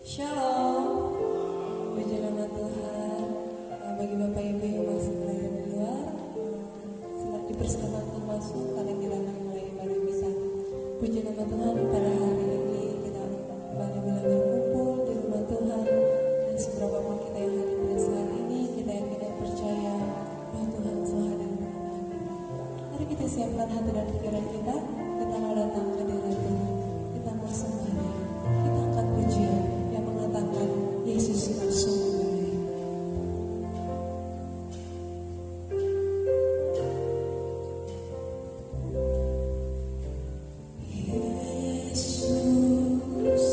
Shalom, puji nama Tuhan. Bagi Bapak Ibu yang masih berada di luar, selamat dipersilakan untuk masuk karena kita akan mulai ibadah misa. Puji nama Tuhan, pada hari ini kita kembali boleh berkumpul di rumah Tuhan, dan seberapa pun kita yang hadir pada saat ini, kita yakin dan percaya bahwa Tuhan selalu hadir di tengah kita. Mari kita siapkan hati dan pikiran kita mau datang ke hadirat Tuhan. Kita mau sembah Dia, kita angkat pujian yang mengatakan Yesus sungguh baik. Yesus,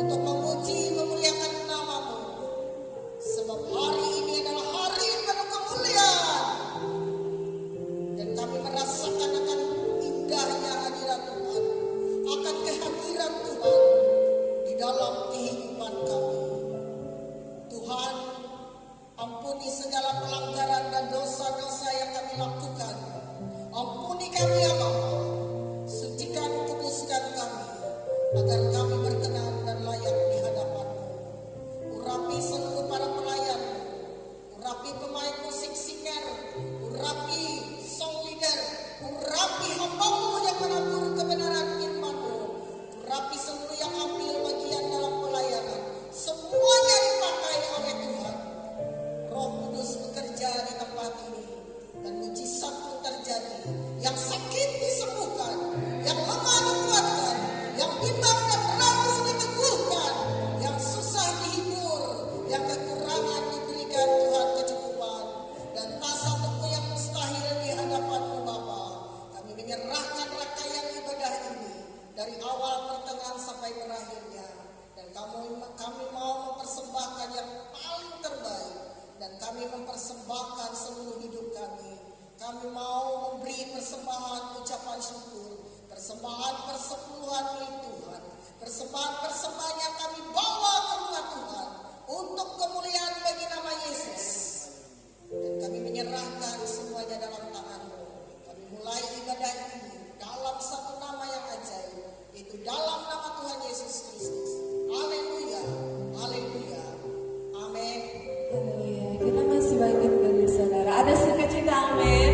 untuk memuji memuliakan nama-Mu. Sebab hari ini adalah hari penuh kemuliaan. Dan kami merasakan akan indahnya hadirat Tuhan, akan kehadiran Tuhan di dalam kehidupan kami. Tuhan, ampuni segala pelanggaran dan dosa-dosa yang kami lakukan. Ampuni kami ya Bapa. Sucikan, kuduskan kami, agar kami berkenan dan layak di hadapan-Mu. Urapi seluruh para pelayan, urapi pemain musik singer, urapi song leader, urapi hamba-Mu yang menabur kebenaran firman-Mu, urapi seluruh yang ambil bagian dalam pelayanan. Semuanya dipakai oleh Tuhan. Roh Kudus bekerja di tempat ini, dan mujizat pun terjadi. Yang sakit disembuhkan, yang lemah dikuatkan, yang bimbang dan ragu diteguhkan, yang susah dihibur, yang kekurangan diberikan Tuhan kecukupan. Dan tak satu pun yang mustahil di hadapan-Mu Bapa. Kami menyerahkan rangkaian ibadah ini dari awal, pertengahan sampai berakhirnya. Dan kami mau mempersembahkan yang paling terbaik. Dan kami mempersembahkan seluruh hidup kami. Kami mau memberi persembahan ucapan syukur, persembahan persepuluhan milik Tuhan, persembahan yang kami bawa ke rumah Tuhan untuk kemuliaan bagi nama Yesus. Dan kami menyerahkan semuanya dalam tangan-Mu. Kami mulai ibadah ini dalam satu nama yang ajaib, yaitu dalam nama Tuhan Yesus Kristus. Haleluya, haleluya, amin. Haleluya. Kita masih bangkit dari saudara. Ada sukacita, amin.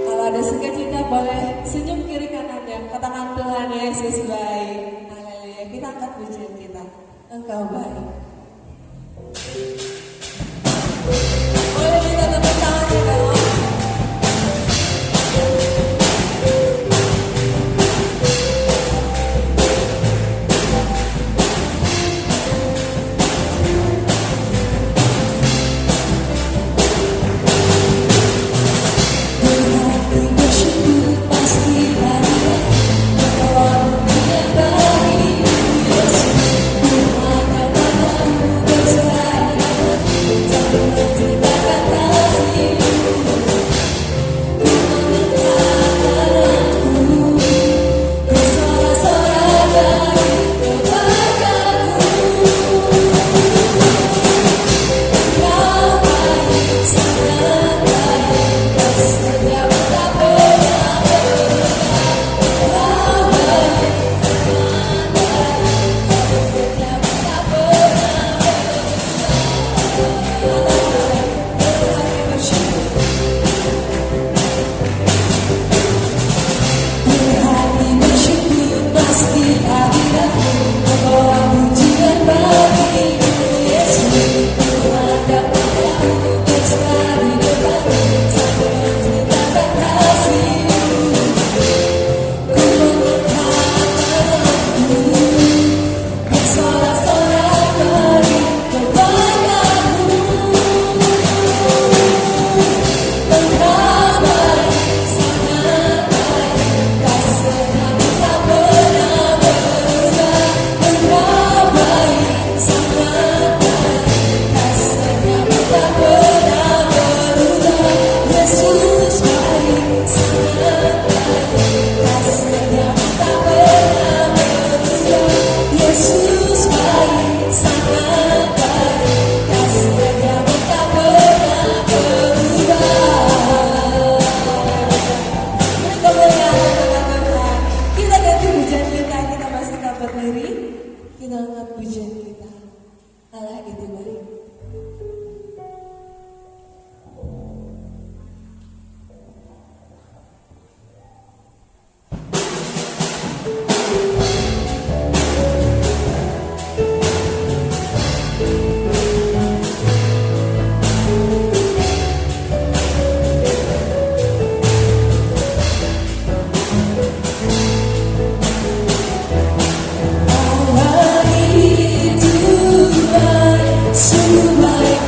Kalau ada sukacita boleh senyum kiri kanannya. Katakan Tuhan Yesus baik. Haleluya. Kita angkat pujian kita. Engkau baik. Boleh kita tepuk tangannya dong. Sungguh baik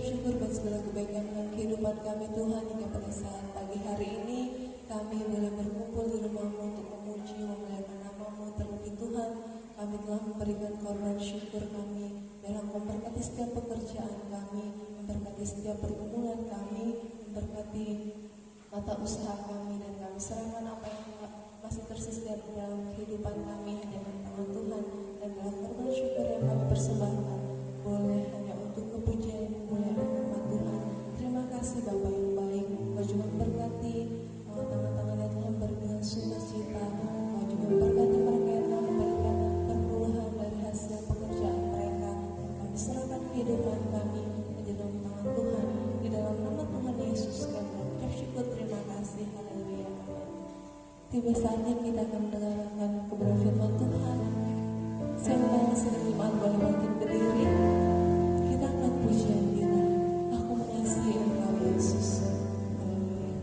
syukur buat segala kebaikan dalam kehidupan kami Tuhan. Hingga pada saat pagi hari ini kami boleh berkumpul di rumah-Mu untuk memuji, memuliakan nama-Mu. Terlebih Tuhan, kami telah memberikan korban syukur kami dalam memberkati setiap pekerjaan kami, memberkati setiap pergumulan kami, memberkati mata usaha kami, dan kami serahkan apa yang masih tersisa dalam kehidupan kami hanya dalam tangan Tuhan. Dan dalam korban syukur yang kami persembahkan boleh hanya untuk kepujian dan kemuliaan nama Tuhan. Terima kasih Bapa yang baik. Kau juga memberkati tangan-tangan yang telah beri dengan sukacita. Kau juga memberkati mereka yang telah memberikan perpuluhan dari hasil pekerjaan mereka. Dan kami serahkan kehidupan kami di dalam tangan Tuhan. Di dalam nama Tuhan Yesus kami mengucap syukur. Terima kasih. Haleluya. Amin. Tiba saatnya kita akan mendengarkan kebenaran firman Tuhan. Saya undang sedang jemaat boleh bangkit berdiri. Kita akan pujian kita. Aku mengasihi Engkau Yesus. Haleluya.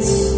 Yesus,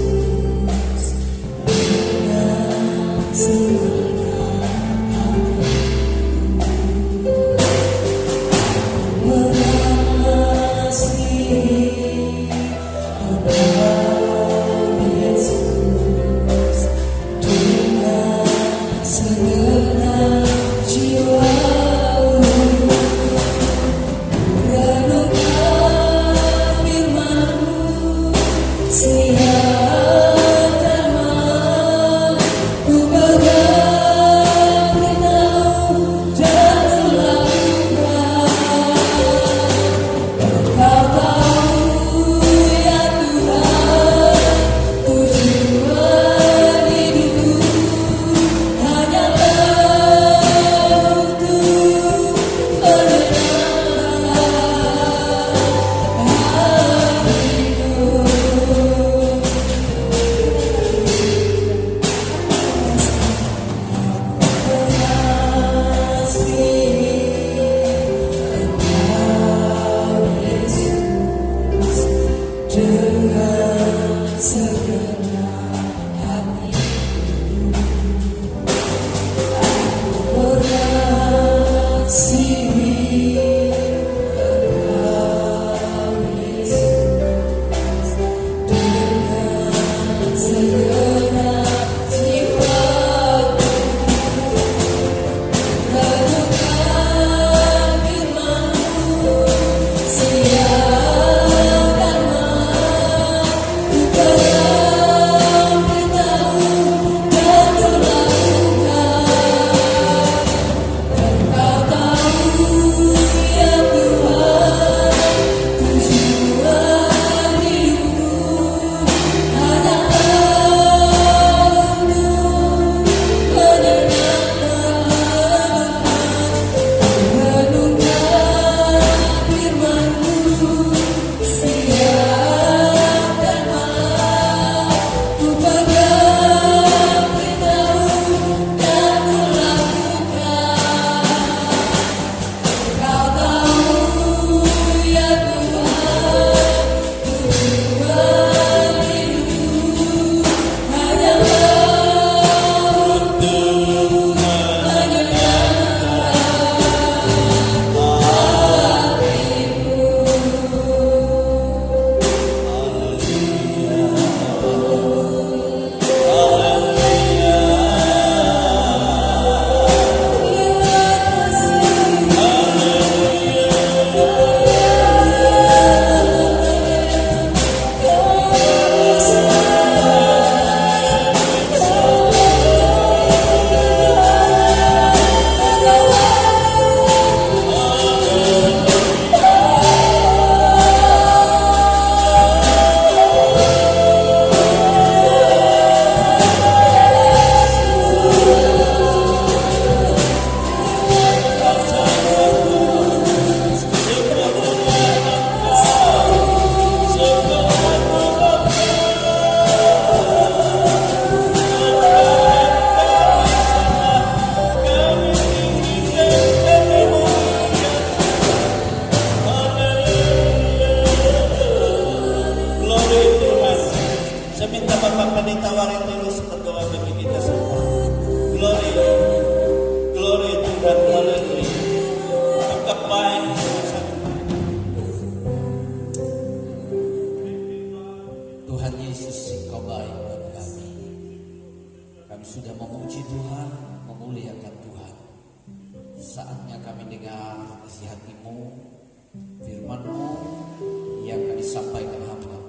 disampaikan hamba.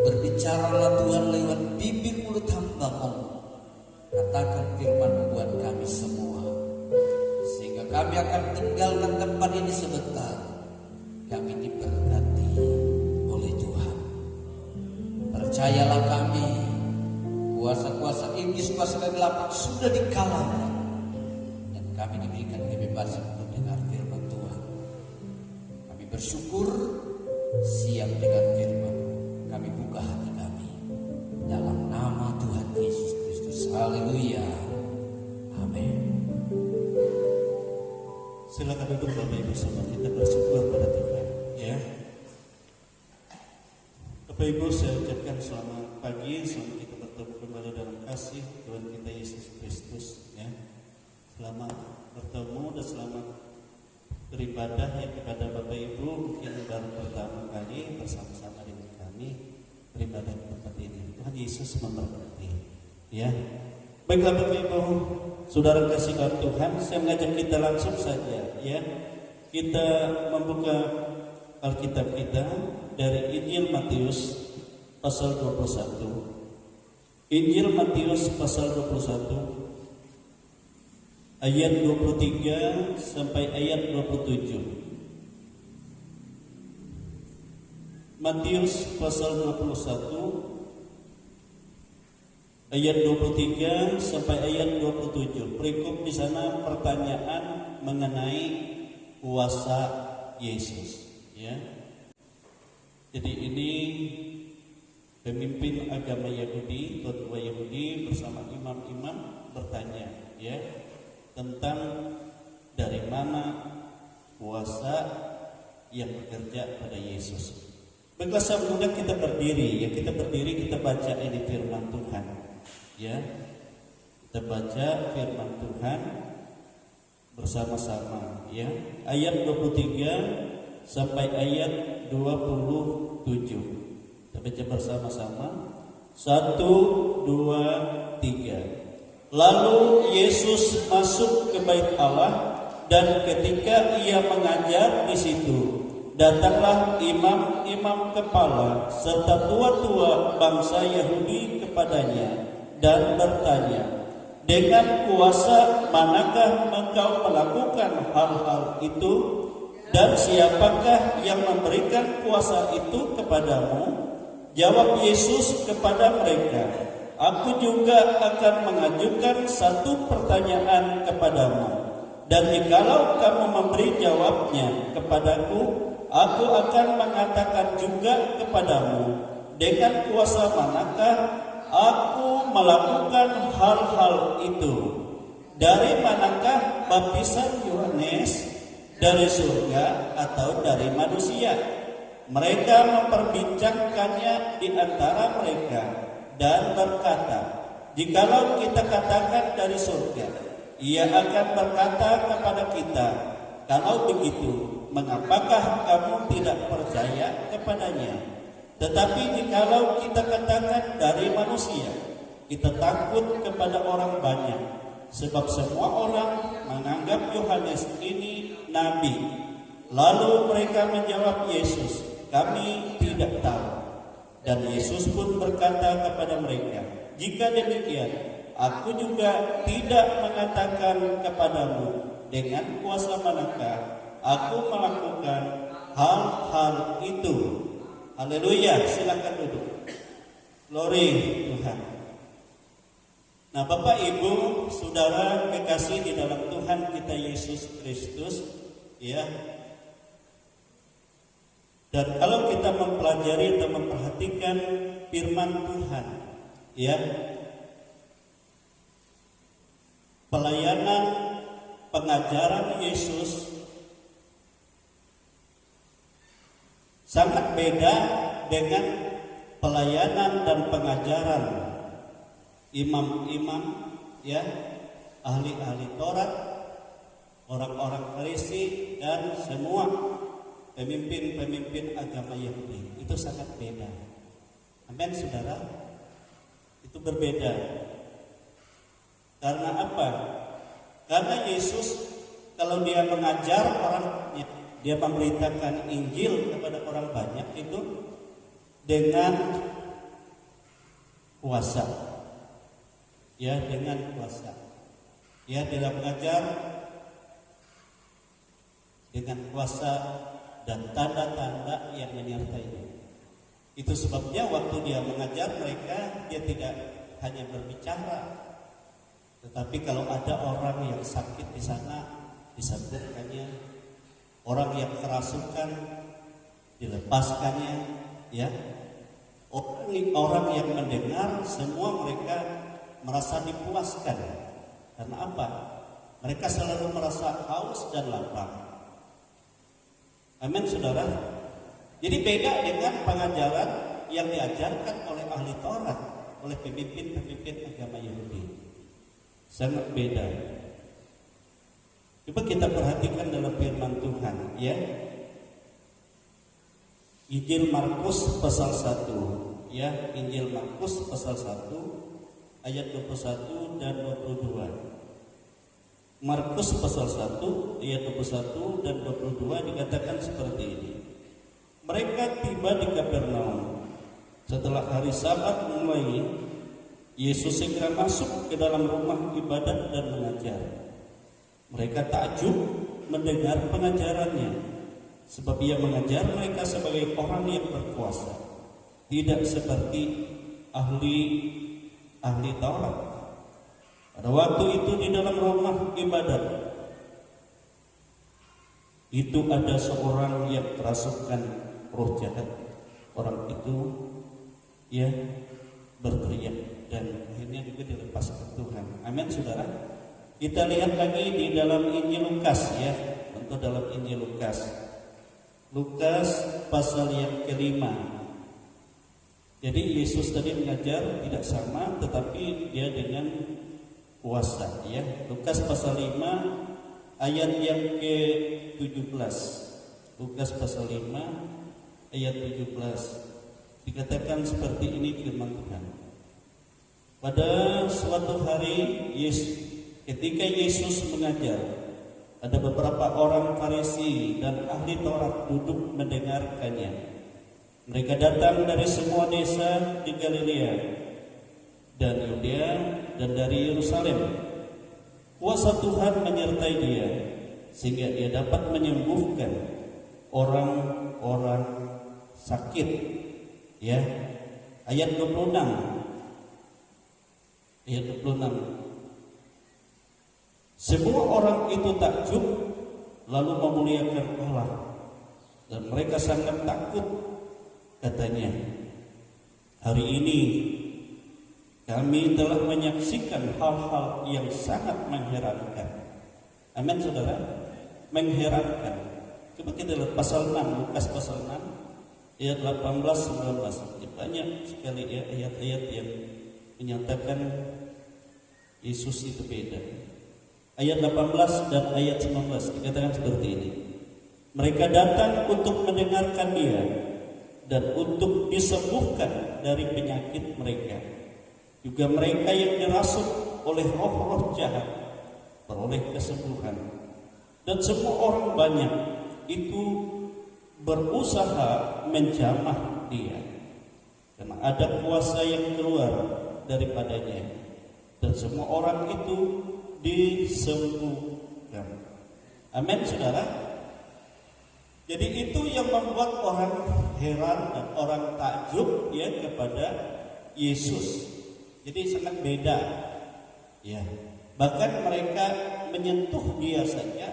Berbicaralah Tuhan lewat bibir mulut hamba-Mu. Katakan firman buat kami semua, sehingga kami akan tinggalkan tempat ini sebentar. Kami diberkati oleh Tuhan. Percayalah kami, kuasa-kuasa iblis, kuasa kegelapan sudah dikalahkan, dan kami diberikan kebebasan untuk dengar firman Tuhan. Kami bersyukur siap dengan firman. Kami buka hati kami dalam nama Tuhan Yesus Kristus. Haleluya. Amin. Silakan duduk Bapak Ibu semua, kita bersyukur pada Tuhan ya. Bapak Ibu, saya ucapkan selamat pagi, selamat kita bertemu kembali dalam kasih Tuhan kita Yesus Kristus ya. Selamat bertemu dan selamat beribadah ya kepada Bapak Ibu. Mungkin baru pertama kali bersama-sama dengan kami beribadah di tempat ini. Tuhan Yesus memberkati ya. Baiklah Bapak Ibu, saudara kasih Tuhan, saya mengajak kita langsung saja ya. Kita membuka Alkitab kita dari Injil Matius pasal 21. Injil Matius pasal 21 ayat 23 sampai ayat 27. Matius pasal 21 ayat 23 sampai ayat 27. Berikut di sana pertanyaan mengenai kuasa Yesus ya. Jadi ini pemimpin agama Yahudi, tua Yahudi bersama imam-imam bertanya ya tentang dari mana kuasa yang bekerja pada Yesus. Baiklah sebelumnya kita berdiri ya, kita baca ini firman Tuhan ya. Kita baca firman Tuhan bersama-sama ya. Ayat 23 sampai ayat 27. Kita baca bersama-sama. 1, 2, 3. Lalu Yesus masuk ke bait Allah, dan ketika ia mengajar di situ, datanglah imam-imam kepala serta tua-tua bangsa Yahudi kepadanya dan bertanya, dengan kuasa manakah engkau melakukan hal-hal itu? Dan siapakah yang memberikan kuasa itu kepadamu? Jawab Yesus kepada mereka, aku juga akan mengajukan satu pertanyaan kepadamu, dan jikalau kamu memberi jawabnya kepadaku, aku akan mengatakan juga kepadamu, dengan kuasa manakah aku melakukan hal-hal itu? Dari manakah baptisan Yohanes? Dari surga atau dari manusia? Mereka memperbincangkannya di antara mereka dan berkata, jikalau kita katakan dari surga, ia akan berkata kepada kita, kalau begitu, mengapakah kamu tidak percaya kepadanya? Tetapi jikalau kita katakan dari manusia, kita takut kepada orang banyak, sebab semua orang menganggap Yohanes ini nabi. Lalu mereka menjawab Yesus, kami tidak tahu. Dan Yesus pun berkata kepada mereka, jika demikian, aku juga tidak mengatakan kepadamu dengan kuasa manakah aku melakukan hal-hal itu. Haleluya, silakan duduk. Glory Tuhan. Nah, Bapak Ibu, saudara kekasih di dalam Tuhan kita Yesus Kristus, ya. Dan kalau kita mempelajari atau memperhatikan firman Tuhan, ya, pelayanan pengajaran Yesus sangat beda dengan pelayanan dan pengajaran imam-imam, ya, ahli-ahli Taurat, orang-orang Farisi, dan semua pemimpin-pemimpin agama Yahudi. Itu sangat beda. Amin, saudara. Itu berbeda. Karena apa? Karena Yesus kalau dia mengajar orangnya, dia memberitakan Injil kepada orang banyak itu dengan kuasa. Ya, dengan kuasa. Ya, dia mengajar dengan kuasa dan tanda-tanda yang menyertainya. Itu sebabnya waktu dia mengajar mereka, dia tidak hanya berbicara, tetapi kalau ada orang yang sakit di sana, disembuhkannya. Orang yang kerasukan, dilepaskannya. Ya, orang yang mendengar, semua mereka merasa dipuaskan. Karena apa? Mereka selalu merasa haus dan lapar. Amin, saudara. Jadi beda dengan pengajaran yang diajarkan oleh ahli Taurat, oleh pemimpin-pemimpin agama Yahudi. Sangat beda. Coba kita perhatikan dalam firman Tuhan, ya. Injil Markus pasal 1, ya. Injil Markus pasal 1 ayat 21 dan 22. Markus pasal 1 ayat 21 dan 22 dikatakan seperti ini. Mereka tiba di Kapernaum. Setelah hari Sabat mulai, Yesus segera masuk ke dalam rumah ibadat dan mengajar. Mereka takjub mendengar pengajarannya, sebab ia mengajar mereka sebagai orang yang berkuasa, tidak seperti ahli Taurat. Pada waktu itu di dalam rumah ibadat itu ada seorang yang kerasukan roh jahat. Orang itu ya berteriak dan akhirnya juga dilepaskan Tuhan. Amin, saudara. Kita lihat lagi di dalam Injil Lukas, ya. Untuk dalam Injil Lukas, Lukas pasal yang kelima. Jadi Yesus tadi mengajar tidak sama, tetapi dia dengan kuasa, ya. Lukas pasal 5 ayat yang ke-17. Lukas pasal 5 ayat 17 dikatakan seperti ini firman Tuhan. Pada suatu hari ketika Yesus mengajar, ada beberapa orang Farisi dan ahli Taurat duduk mendengarkannya. Mereka datang dari semua desa di Galilea dan Yudea dan dari Yerusalem. Kuasa Tuhan menyertai dia sehingga dia dapat menyembuhkan orang-orang sakit. Ya. Ayat 26. Ayat 26. Semua orang itu takjub lalu memuliakan Allah, dan mereka sangat takut. Katanya, hari ini kami telah menyaksikan hal-hal yang sangat mengherankan. Amin, saudara. Mengherankan. Coba kita lihat pasal 6, Lukas pasal 6 ayat 18-19. Banyak sekali ya ayat-ayat yang menyatakan Yesus itu beda. Ayat 18 dan ayat 19 dikatakan seperti ini. Mereka datang untuk mendengarkan dia dan untuk disembuhkan dari penyakit mereka. Juga mereka yang dirasuk oleh roh-roh jahat beroleh kesembuhan. Dan semua orang banyak itu berusaha menjamah dia, karena ada kuasa yang keluar daripadanya, dan semua orang itu disembuhkan. Amin, saudara. Jadi itu yang membuat orang heran dan orang takjub ya kepada Yesus. Jadi sangat beda, ya. Bahkan mereka menyentuh dia saja,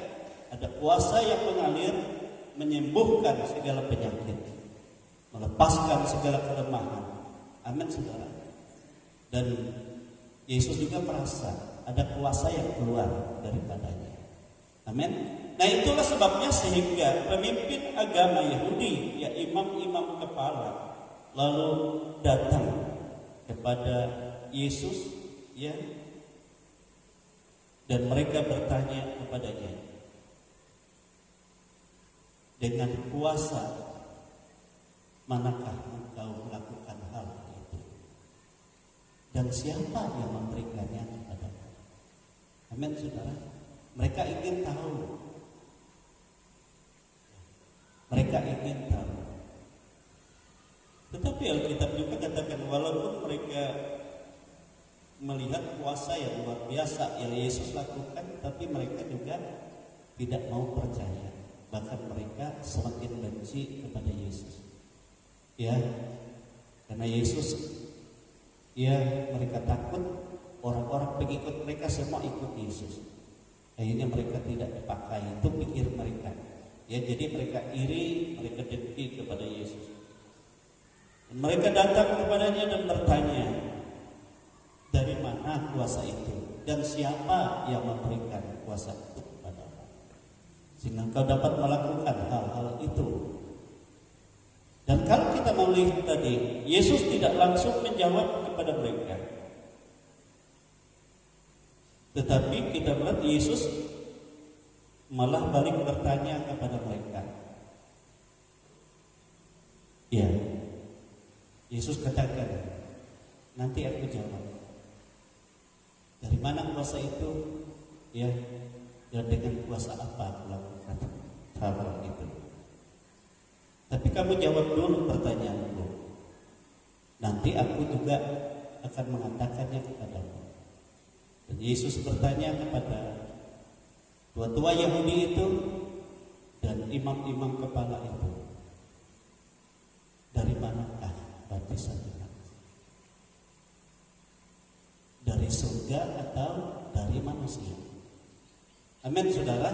ada kuasa yang mengalir, menyembuhkan segala penyakit, melepaskan segala kelemahan. Amin, saudara. Dan Yesus juga merasa ada kuasa yang keluar daripadanya. Amin. Nah, itulah sebabnya sehingga pemimpin agama Yahudi, ya imam-imam kepala, lalu datang kepada Yesus, ya, dan mereka bertanya kepadanya, dengan kuasa manakah engkau melakukan hal itu? Dan siapa yang memberikannya kepadamu? Amin, saudara. Mereka ingin tahu Mereka ingin tahu. Tetapi Alkitab juga katakan walaupun mereka melihat kuasa yang luar biasa yang Yesus lakukan, tapi mereka juga tidak mau percaya. Bahkan mereka semakin benci kepada Yesus. Ya, karena Yesus, ya mereka takut orang-orang pengikut mereka semua ikut Yesus. Akhirnya mereka tidak dipakai, itu pikir mereka. Ya, jadi mereka iri, mereka dengki kepada Yesus. Dan mereka datang kepadanya dan bertanya, dari mana kuasa itu dan siapa yang memberikan kuasa itu kepadamu sehingga kau dapat melakukan hal-hal itu. Dan kalau kita melihat tadi, Yesus tidak langsung menjawab kepada mereka, tetapi kita melihat Yesus malah balik bertanya kepada mereka. Ya, Yesus katakan, nanti aku jawab. Dari mana kuasa itu? Ya, dan dengan kuasa apa aku lakukan hal itu? Tapi kamu jawab dulu pertanyaanku. Nanti aku juga akan mengatakannya kepadamu. Dan Yesus bertanya kepada tua-tua Yahudi itu dan imam-imam kepala itu, dari manakah baptisan itu? Dari surga atau dari manusia? Amin, saudara.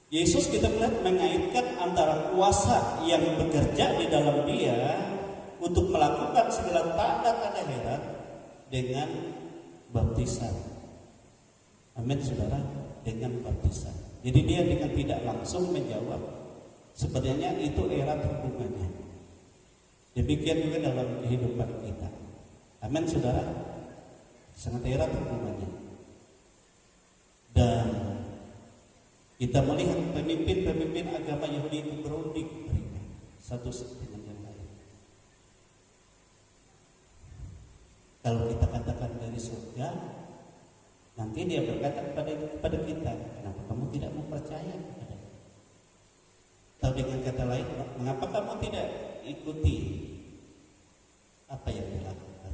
Yesus kita melihat mengaitkan antara kuasa yang bekerja di dalam dia untuk melakukan segala tanda-tanda heran dengan baptisan. Amin, saudara, dengan baptisan. Jadi dia dengan tidak langsung menjawab. Sebenarnya itu erat hubungannya. Demikian juga dalam kehidupan kita. Amin, saudara, sangat erat hubungannya. Dan kita melihat pemimpin-pemimpin agama Yahudi itu berunding mereka satu dengan yang lain. Kalau kita katakan dari surga, nanti dia berkata kepada kita, kenapa kamu tidak mau percaya kepada kita? Atau dengan kata lain, mengapa kamu tidak ikuti apa yang dilakukan?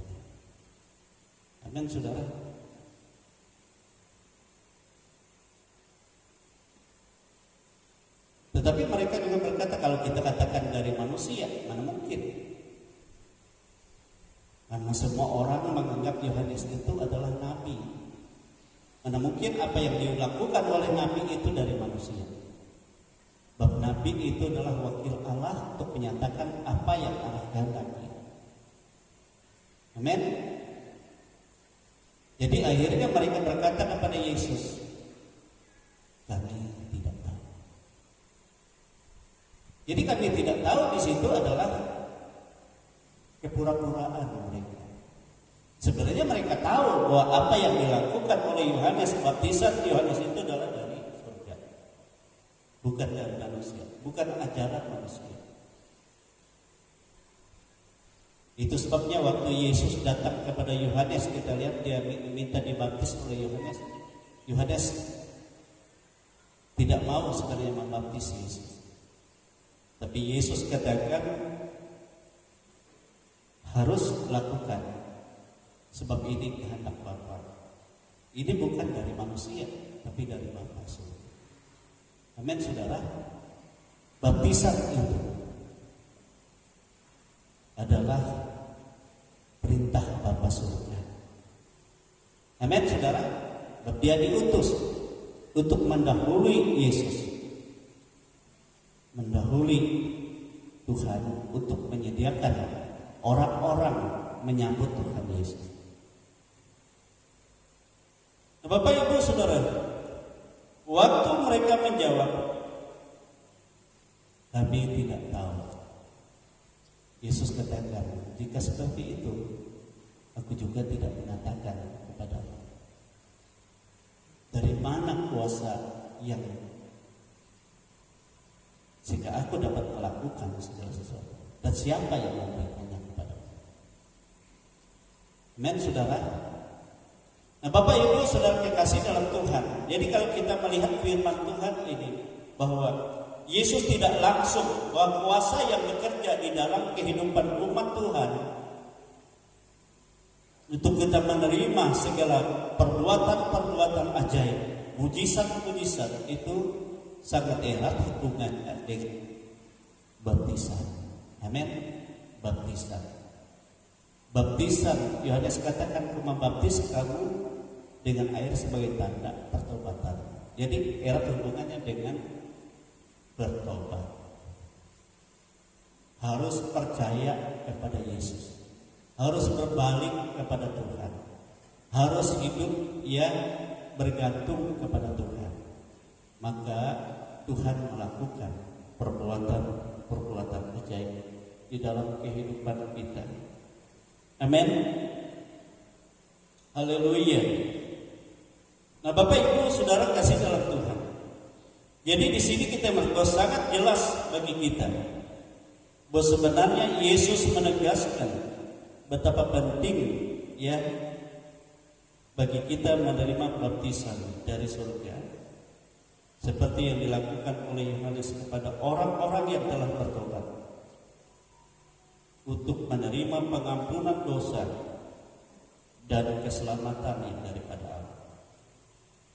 Amin, saudara. Tetapi mereka juga berkata, kalau kita katakan dari manusia, mana mungkin? Karena semua orang menganggap Yohanes itu adalah nabi. Mana mungkin apa yang dilakukan oleh nabi itu dari manusia? Sebab nabi itu adalah wakil Allah untuk menyatakan apa yang Allah kehendaki. Amin. Jadi akhirnya mereka berkata kepada Yesus, kami tidak tahu. Jadi kami tidak tahu di situ adalah kepura-puraan mereka. Sebenarnya mereka tahu bahwa apa yang dilakukan oleh Yohanes baptisan Yohanes itu adalah dari surga, bukan dari manusia, bukan ajaran manusia. Itu sebabnya waktu Yesus datang kepada Yohanes, kita lihat dia minta dibaptis oleh Yohanes. Yohanes tidak mau sebenarnya membaptis Yesus. Tapi Yesus katakan harus lakukan, sebab ini kehendak Bapa. Ini bukan dari manusia, tapi dari Bapa surga. Amin, saudara. Baptisan itu adalah perintah Bapa surga. Amin, saudara. Dia diutus untuk mendahului Yesus, mendahului Tuhan untuk menyediakan orang-orang menyambut Tuhan Yesus. Nah, Bapak Ibu Saudara, waktu mereka menjawab, kami tidak tahu, Yesus katakan, jika seperti itu, aku juga tidak mengatakan kepadamu. Dari mana kuasa yang sehingga aku dapat melakukan segala sesuatu? Dan siapa yang memberikannya kepadamu? Amin, saudara. Nah, Bapak Ibu Saudara kekasih dalam Tuhan. Jadi kalau kita melihat firman Tuhan ini, bahwa Yesus tidak langsung, bahwa kuasa yang bekerja di dalam kehidupan umat Tuhan untuk kita menerima segala perbuatan-perbuatan ajaib, mujizat-mujizat itu sangat erat hubungannya dengan baptisan. Amin. Baptisan, Yohanes katakan, aku membaptis kamu dengan air sebagai tanda pertobatan. Jadi erat hubungannya dengan bertobat. Harus percaya kepada Yesus, harus berbalik kepada Tuhan, harus hidup yang bergantung kepada Tuhan. Maka Tuhan melakukan perbuatan ajaib di dalam kehidupan kita. Amin. Haleluya. Nah, Bapak Ibu Saudara kasih dalam Tuhan. Jadi di sini kita melihat sangat jelas bagi kita bahwa sebenarnya Yesus menegaskan betapa penting ya bagi kita menerima baptisan dari surga, seperti yang dilakukan oleh Yohanes kepada orang-orang yang telah bertobat, untuk menerima pengampunan dosa dan keselamatan yang daripada Allah,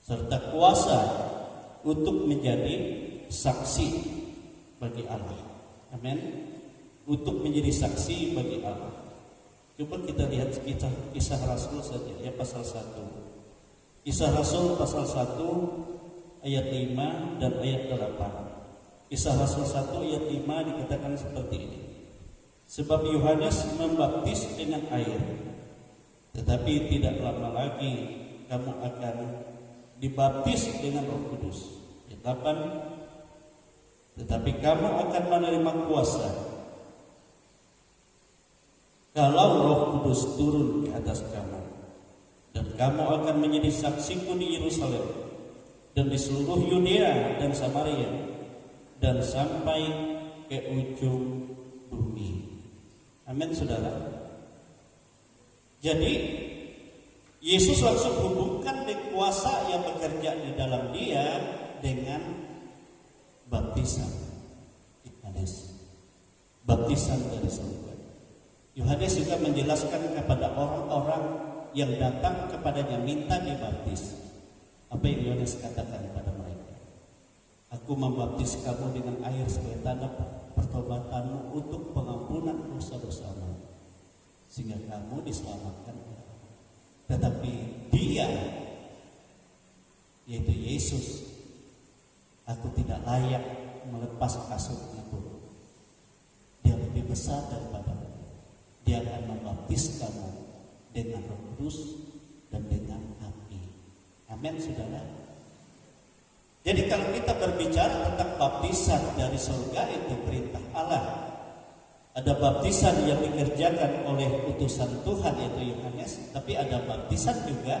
serta kuasa untuk menjadi saksi bagi Allah. Amin. Untuk menjadi saksi bagi Allah. Coba kita lihat kisah Rasul saja ya, pasal 1. Kisah Rasul pasal 1 ayat 5 dan ayat 8. Kisah Rasul 1 ayat 5 dikatakan seperti ini. Sebab Yohanes membaptis dengan air, tetapi tidak lama lagi kamu akan dibaptis dengan Roh Kudus. Ayat 8. Tetapi kamu akan menerima kuasa kalau Roh Kudus turun di atas kamu, dan kamu akan menjadi saksiku di Yerusalem dan di seluruh Yudea dan Samaria dan sampai ke ujung bumi. Amin, saudara. Jadi Yesus langsung hubungkan kuasa yang bekerja di dalam dia dengan baptisan Yohanes, baptisan dari surga. Yohanes juga menjelaskan kepada orang-orang yang datang kepadanya minta dibaptis. Apa yang Yohanes katakan kepada mereka? Aku membaptis kamu dengan air sebagai tanda pertobatanmu untuk pengampunan dosa-dosamu, sehingga kamu diselamatkan. Tetapi dia, yaitu Yesus, aku tidak layak melepas kasutnya pun. Dia lebih besar daripada itu. Dia akan membaptis kamu dengan Roh Kudus dan dengan api. Amin, saudara. Jadi kalau kita berbicara tentang baptisan dari surga, itu perintah Allah. Ada baptisan yang dikerjakan oleh utusan Tuhan yaitu Yohanes, tapi ada baptisan juga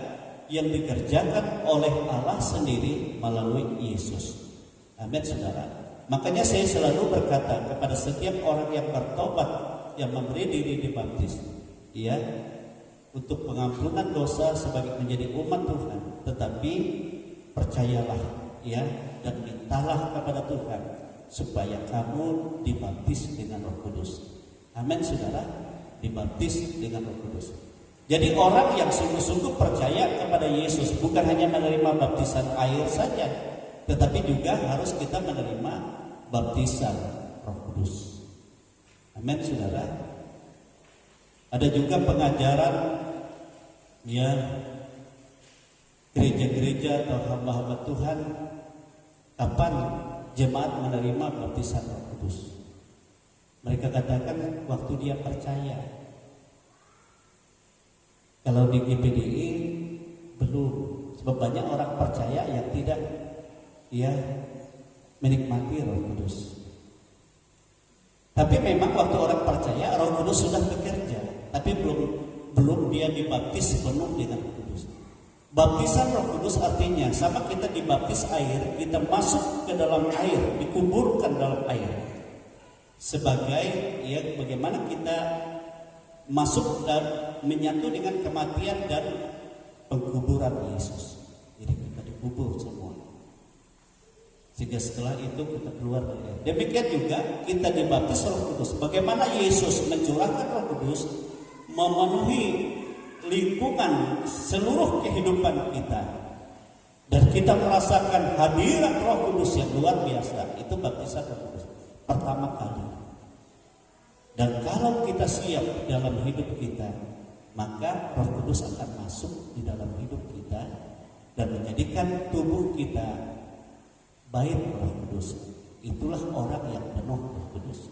yang dikerjakan oleh Allah sendiri melalui Yesus. Amin, saudara. Makanya saya selalu berkata kepada setiap orang yang bertobat, yang memberi diri dibaptis, ya, untuk pengampunan dosa sebagai menjadi umat Tuhan. Tetapi percayalah, ya, dan mintalah kepada Tuhan supaya kamu dibaptis dengan Roh Kudus. Amin, saudara. Dibaptis dengan Roh Kudus. Jadi orang yang sungguh-sungguh percaya kepada Yesus bukan hanya menerima baptisan air saja, tetapi juga harus kita menerima baptisan Roh Kudus. Amin, saudara. Ada juga pengajaran, ya, gereja-gereja atau hamba-hamba Tuhan, kapan jemaat menerima baptisan Roh Kudus. Mereka katakan waktu dia percaya. Kalau di GPDI belum, sebab banyak orang percaya yang tidak, ya, menikmati Roh Kudus. Tapi memang waktu orang percaya Roh Kudus sudah bekerja, tapi belum dia dibaptis penuh dengan Roh Kudus. Baptisan Roh Kudus artinya sama kita dibaptis air, kita masuk ke dalam air, dikuburkan dalam air. Sebagai, ya, bagaimana kita masuk dan menyatu dengan kematian dan pengkuburan Yesus. Jadi kita dikubur semua. Sehingga setelah itu kita keluar dari air. Demikian juga kita dibaptis Roh Kudus. Bagaimana Yesus mencurahkan Roh Kudus memenuhi lingkungan seluruh kehidupan kita, dan kita merasakan hadirat Roh Kudus yang luar biasa. Itu baptisan Roh Kudus pertama kali. Dan kalau kita siap dalam hidup kita, maka Roh Kudus akan masuk di dalam hidup kita dan menjadikan tubuh kita bait Roh Kudus. Itulah orang yang penuh Roh Kudus.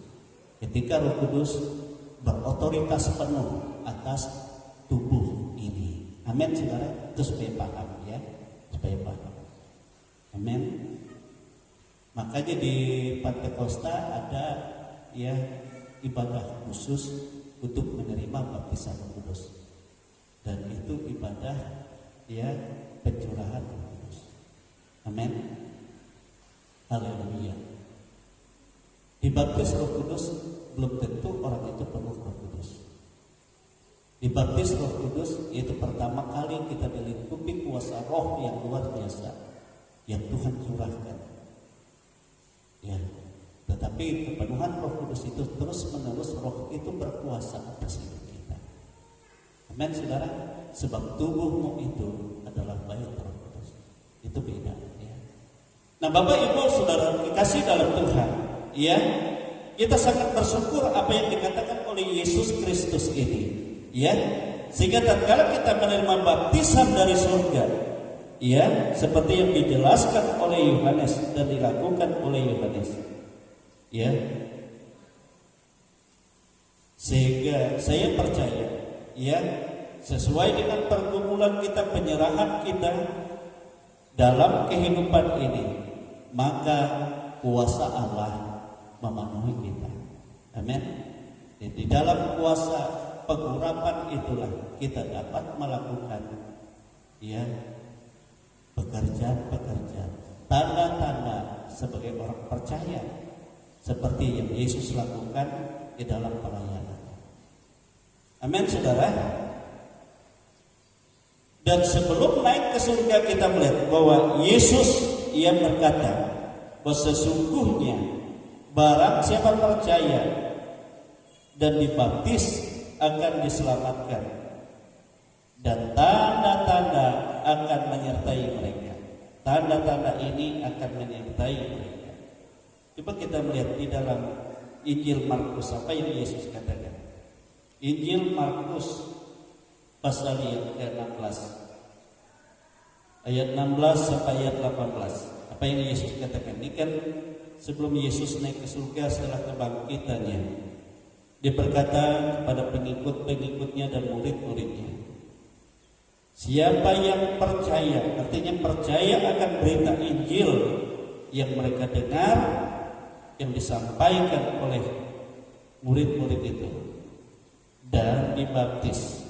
Ketika Roh Kudus berotoritas penuh atas tubuh ini. Amin, saudara. Itu supaya paham ya, supaya paham. Amin. Makanya di Pantekosta ada ya ibadah khusus untuk menerima baptisan Roh Kudus. Dan itu ibadah ya pencurahan Roh Kudus. Amin. Haleluya. Dibaptis Roh Kudus belum tentu orang itu penuh Roh Kudus. Dibaptis Roh Kudus itu pertama kali kita dilingkupi kuasa Roh yang luar biasa yang Tuhan curahkan. Ya, tetapi kepenuhan Roh Kudus itu terus menerus Roh itu berkuasa atas hidup kita. Amin, saudara. Sebab tubuhmu itu adalah bait Roh Kudus. Itu beda. Nah, Bapak Ibu Saudara dikasih dalam Tuhan, ya, kita sangat bersyukur apa yang dikatakan oleh Yesus Kristus ini, ya, sehingga tatkala kita menerima baptisan dari surga, ya, seperti yang dijelaskan oleh Yohanes dan dilakukan oleh Yohanes, ya, sehingga saya percaya, ya, sesuai dengan pergumulan kita, penyerahan kita dalam kehidupan ini, maka kuasa Allah memenuhi kita. Amin. Di dalam kuasa pengurapan itulah kita dapat melakukan ya pekerjaan-pekerjaan, tanda-tanda sebagai orang percaya seperti yang Yesus lakukan di dalam pelayanan. Amin, saudara. Dan sebelum naik ke surga kita melihat bahwa Yesus yang berkata bahwa sesungguhnya barang siapa percaya dan dibaptis akan diselamatkan, dan tanda-tanda akan menyertai mereka. Tanda-tanda ini akan menyertai mereka. Coba kita melihat di dalam Injil Markus apa yang Yesus katakan. Injil Markus pasal yang ke-16 ayat 16 sampai ayat 18. Apa yang Yesus katakan? Ini kan sebelum Yesus naik ke surga setelah kebangkitannya, dia berkata kepada pengikut-pengikutnya dan murid-muridnya, siapa yang percaya, artinya percaya akan berita Injil yang mereka dengar, yang disampaikan oleh murid-murid itu, dan dibaptis,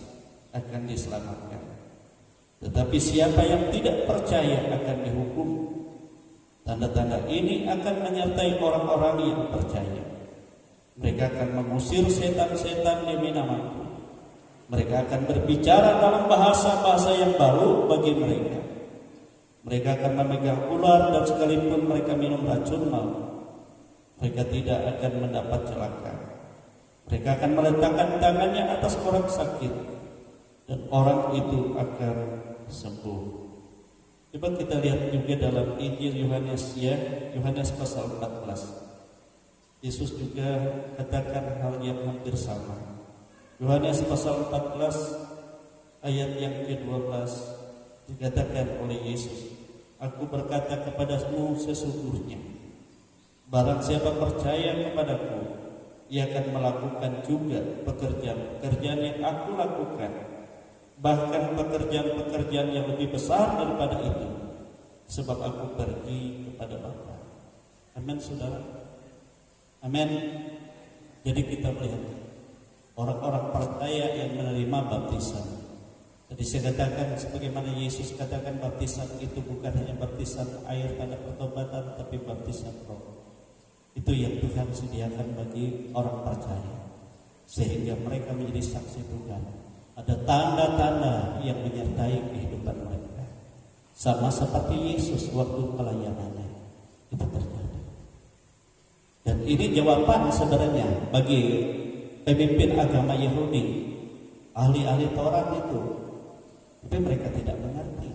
akan diselamatkan. Tetapi siapa yang tidak percaya akan dihukum. Tanda-tanda ini akan menyertai orang-orang yang percaya. Mereka akan mengusir setan-setan demi namaku. Mereka akan berbicara dalam bahasa-bahasa yang baru bagi mereka. Mereka akan memegang ular, dan sekalipun mereka minum racun maut, mereka tidak akan mendapat celaka. Mereka akan meletakkan tangannya atas orang sakit, dan orang itu akan sembuh. Coba kita lihat juga dalam Injil Yohanes, ya, Yohanes pasal 14. Yesus juga katakan hal yang hampir sama. Yohanes pasal 14 ayat yang ke-12 dikatakan oleh Yesus, aku berkata kepadamu sesungguhnya, barang siapa percaya kepadaku, ia akan melakukan juga pekerjaan-pekerjaan yang aku lakukan, bahkan pekerjaan-pekerjaan yang lebih besar daripada itu, sebab aku pergi kepada Bapa. Amin, saudara. Amin. Jadi kita melihat orang-orang percaya yang menerima baptisan. Tadi saya katakan, sebagaimana Yesus katakan, baptisan itu bukan hanya baptisan air tanda pertobatan, tapi baptisan Roh. Itu yang Tuhan sediakan bagi orang percaya, sehingga mereka menjadi saksi Tuhan. Ada tanda-tanda yang menyertai kehidupan mereka, sama seperti Yesus waktu pelayanannya. itu terjadi. Dan ini jawaban sebenarnya bagi pemimpin agama Yahudi, ahli-ahli Taurat itu. Tapi mereka tidak mengerti.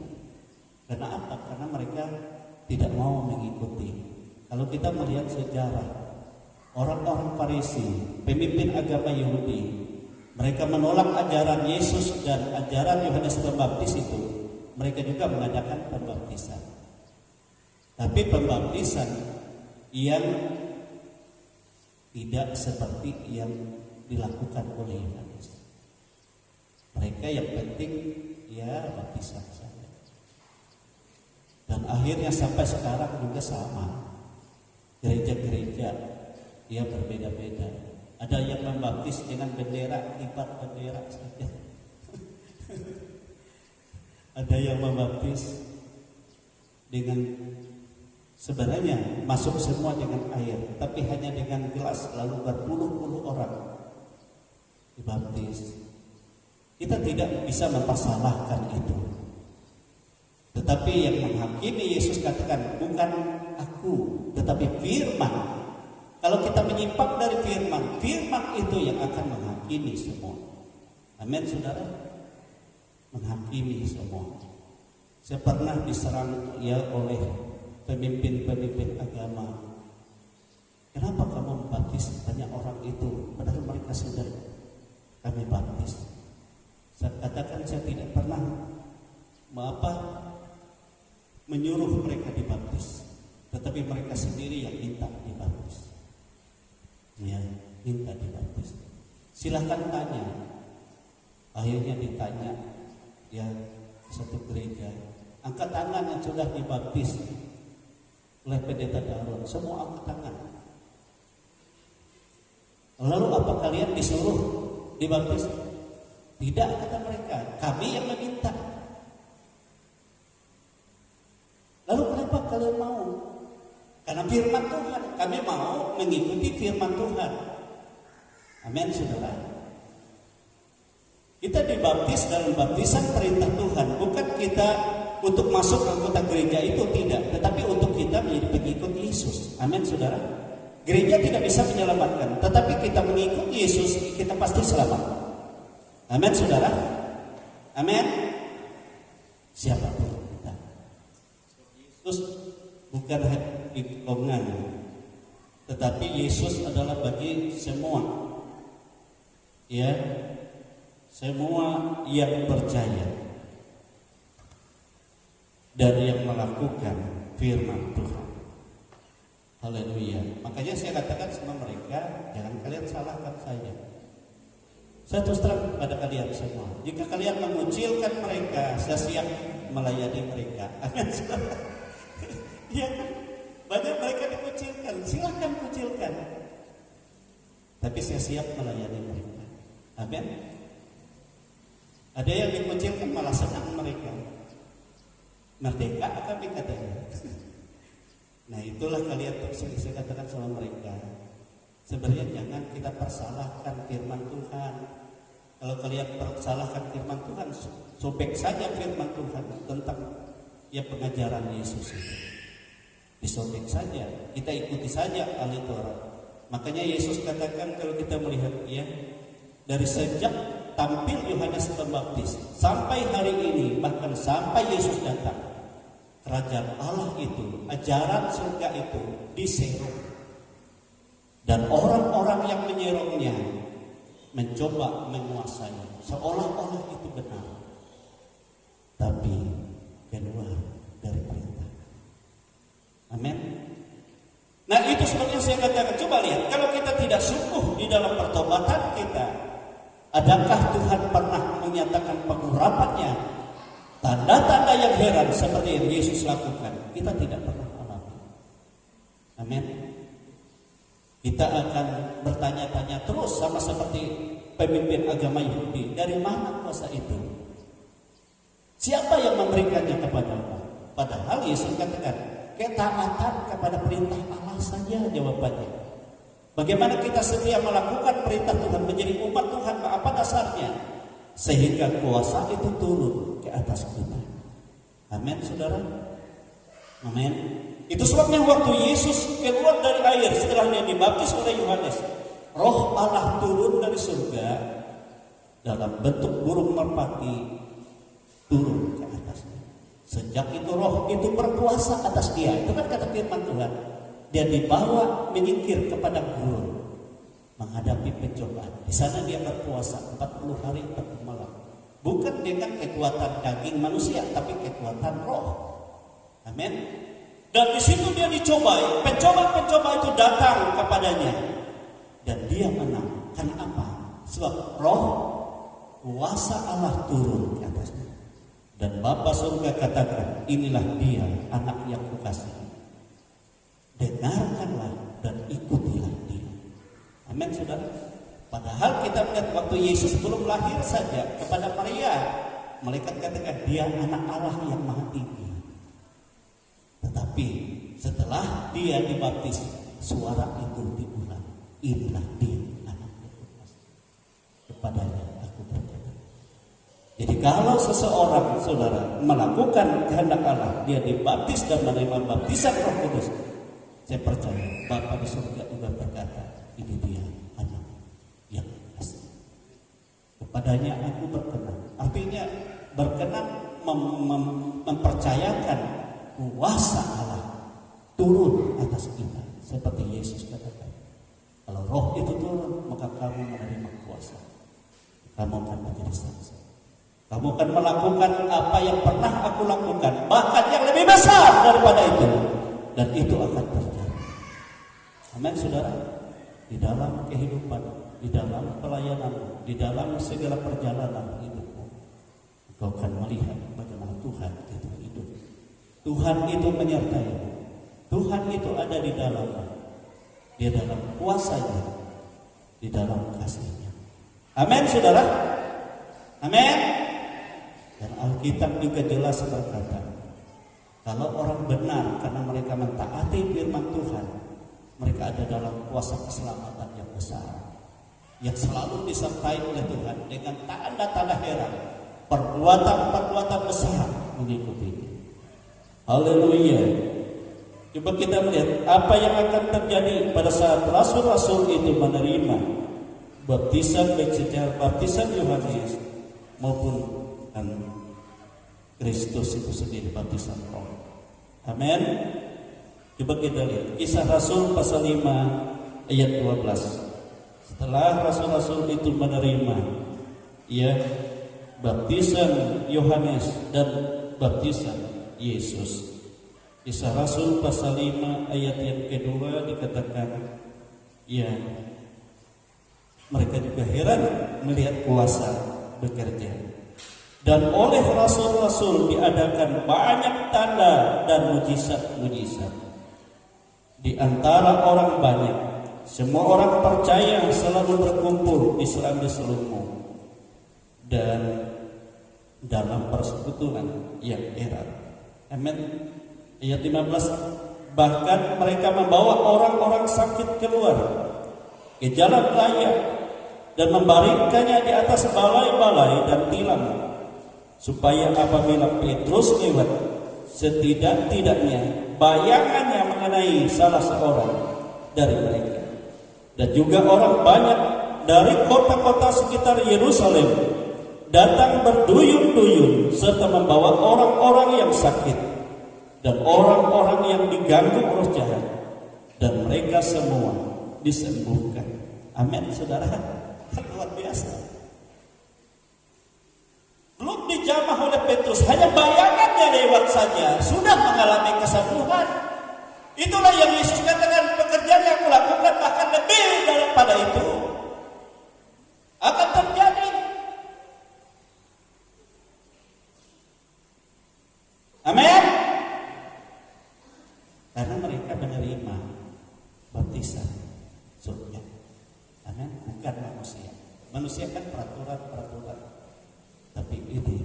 Karena apa? Karena mereka tidak mau mengikuti. Kalau kita melihat sejarah, orang-orang Farisi, pemimpin agama Yahudi, mereka menolak ajaran Yesus dan ajaran Yohanes Pembaptis itu. Mereka juga mengadakan pembaptisan. Tapi pembaptisan yang tidak seperti yang dilakukan oleh Yohanes. Mereka yang penting ya baptisan saja. Dan akhirnya sampai sekarang juga sama. Gereja-gereja ya berbeda-beda. Ada yang membaptis dengan bendera, kibar bendera saja. Ada yang membaptis dengan sebenarnya masuk semua dengan air, tapi hanya dengan gelas, lalu berpuluh-puluh orang dibaptis. Kita tidak bisa mempersalahkan itu. Tetapi yang menghakimi Yesus katakan bukan aku, tetapi firman. Kalau kita menyimpang dari firman, firman itu yang akan menghakimi semua. Amin, saudara. Menghakimi semua. Saya pernah diserang ya oleh pemimpin-pemimpin agama. Kenapa kamu membaptis banyak orang itu? Padahal mereka sudah kami baptis. Saya katakan saya tidak pernah menyuruh mereka dibaptis, tetapi mereka sendiri yang minta dibaptis. Ya, minta dibaptis. Silahkan tanya. Akhirnya ditanya, ya satu gereja, angkat tangan yang sudah dibaptis oleh pendeta Darul. Semua angkat tangan. Lalu apa kalian disuruh dibaptis? Tidak, kata mereka. Kami yang meminta. Lalu kenapa kalian mau? Karena firman Tuhan. Kami mau mengikuti firman Tuhan. Amin, saudara. Kita dibaptis dalam baptisan perintah Tuhan. Bukan kita untuk masuk anggota gereja itu, tidak. Tetapi untuk kita menjadi pengikut Yesus. Amin, saudara. Gereja tidak bisa menyelamatkan. Tetapi kita mengikut Yesus, kita pasti selamat. Amin, saudara. Amin. Siapapun kita. Yesus bukan golongan, tetapi Yesus adalah bagi semua. Ya, semua yang percaya dan yang melakukan firman Tuhan. Haleluya. Makanya saya katakan sama mereka, jangan kalian salahkan saya. Saya terus terang kepada kalian semua. Jika kalian mengucilkan mereka, saya siap melayani mereka. Ya, banyak mereka dikucilkan. Silahkan kucilkan. Tapi saya siap melayani mereka. Amin. Ada yang dikucilkan malah senang mereka. Merdeka kami katanya. Nah itulah kalian terus saya katakan sama mereka. Sebenarnya jangan kita persalahkan firman Tuhan. Kalau kalian persalahkan firman Tuhan, sobek saja firman Tuhan tentang ya pengajaran Yesus itu. Disobek saja, kita ikuti saja ahli Taurat. Makanya Yesus katakan kalau kita melihat ya dari sejak tampil Yohanes Pembaptis sampai hari ini, bahkan sampai Yesus datang, kerajaan Allah itu, ajaran surga itu diserong. Dan orang-orang yang menyerongnya mencoba menguasainya seolah-olah itu benar, tapi keluar dari perintah. Amin. Nah itu sebenarnya saya katakan, coba lihat, kalau kita tidak sungguh di dalam pertobatan kita, adakah Tuhan pernah menyatakan pengurapannya? Tanda-tanda yang heran seperti yang Yesus lakukan, kita tidak pernah alami. Amin. Kita akan bertanya-tanya terus sama seperti pemimpin agama Yahudi, dari mana kuasa itu? Siapa yang memberikannya kepada Allah? Padahal Yesus katakan, ketaatan kepada perintah Allah saja jawabannya. Bagaimana kita setia melakukan perintah Tuhan, menjadi umat Tuhan, apa dasarnya? Sehingga kuasa itu turun ke atas kita. Amin, saudara. Amin. Itu sebabnya waktu Yesus keluar dari air setelah dia dibaptis oleh Yohanes, Roh Allah turun dari surga dalam bentuk burung merpati turun ke atasnya. Sejak itu roh itu berkuasa atas dia. Itu kan kata firman Tuhan. Dia dibawa menyingkir kepada gurun menghadapi pencobaan. Di sana dia berpuasa 40 hari 40 malam. Bukan dengan kekuatan daging manusia, tapi kekuatan roh. Amin. Dan di situ dia dicobai. Pencoba-pencoba itu datang kepadanya dan dia menang. Karena apa? Sebab roh kuasa Allah turun ke atasnya. Dan Bapa surga katakan, inilah dia anak yang kukasihi. Dengarkanlah dan ikutilah dia. Amin, saudara. Padahal kita melihat waktu Yesus belum lahir saja kepada Maria, malaikat katakan dia anak Allah yang maha tinggi. Tetapi setelah dia dibaptis, suara itu diulang, inilah dia anak yang kukasihi. Kepadanya aku berkata. Jadi kalau seseorang, saudara, melakukan kehendak Allah, dia dibaptis dan menerima baptisan Roh Kudus, saya percaya Bapa di surga juga berkata, ini dia anak yang kukasihi. Kepadanya aku berkenan. Artinya berkenan mempercayakan kuasa Allah turun atas kita, seperti Yesus katakan. Kalau Roh itu turun, maka kamu menerima kuasa. Kamu akan menjadi saksi. Kamu akan melakukan apa yang pernah aku lakukan, bahkan yang lebih besar daripada itu. Dan itu akan terjadi. Amin, saudara. Di dalam kehidupan, di dalam pelayanan, di dalam segala perjalanan hidupmu, engkau akan melihat bagaimana Tuhan itu hidup. Tuhan itu menyertai. Tuhan itu ada di dalammu. Dia dalam kuasanya, di dalam kasihnya. Amin, saudara. Amin. Dan Alkitab juga jelas berkata, kalau orang benar karena mereka mentaati firman Tuhan, mereka ada dalam kuasa keselamatan yang besar, yang selalu disertai oleh Tuhan dengan tanda-tanda heran, perbuatan-perbuatan besar mengikuti. Haleluya. Coba kita melihat apa yang akan terjadi pada saat rasul-rasul itu menerima baptisan, baik secara baptisan Yohanes maupun Kristus itu sendiri, baptisan Roh. Amin. Coba kita lihat Kisah Rasul pasal 5 ayat 12. Setelah rasul-rasul itu menerima baptisan Yohanes dan baptisan Yesus, Kisah Rasul pasal 5 ayat yang kedua dikatakan, mereka juga heran melihat kuasa bekerja. Dan oleh rasul-rasul diadakan banyak tanda dan mujizat-mujizat di antara orang banyak. Semua orang percaya selalu berkumpul di selumur dan dalam persekutuan yang erat. Amin. Ayat 15. Bahkan mereka membawa orang-orang sakit keluar ke jalan raya dan membaringkannya di atas balai-balai dan tilam, supaya apabila Petrus lewat, setidak-tidaknya bayangannya mengenai salah seorang dari mereka. Dan juga orang banyak dari kota-kota sekitar Yerusalem datang berduyun-duyun serta membawa orang-orang yang sakit dan orang-orang yang diganggu roh jahat, dan mereka semua disembuhkan. Amin, saudara. Luar biasa. Belum dijamah oleh Petrus, hanya bayangannya lewat saja sudah mengalami kesembuhan. Itulah yang Yesus katakan, pekerjaan yang melakukan bahkan lebih daripada itu akan terjadi. Amin. Karena mereka menerima baptisan surga. Amin. Bukan manusia. Manusia kan peraturan-peraturan, tapi ini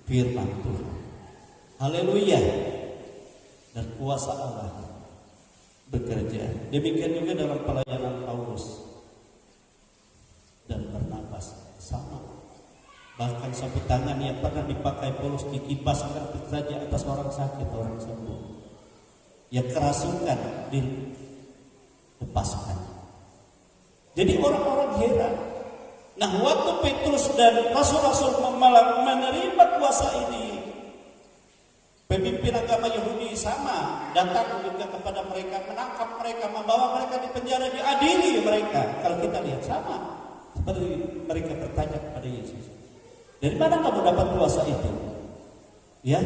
firman Tuhan. Haleluya. Dan kuasa Allah bekerja. Demikian juga dalam pelayanan Paulus dan Barnabas sama. Bahkan sapu tangan yang pernah dipakai Paulus dikibaskan saja atas orang sakit, orang sembuh. yang kerasukan dilepaskan. Jadi orang-orang heran. Nah, waktu Petrus dan rasul-rasul menerima kuasa ini, pemimpin agama Yahudi sama datang juga kepada mereka, menangkap mereka, membawa mereka di penjara, diadili mereka. Kalau kita lihat sama seperti mereka bertanya kepada Yesus, dari mana kamu dapat kuasa itu? Ya,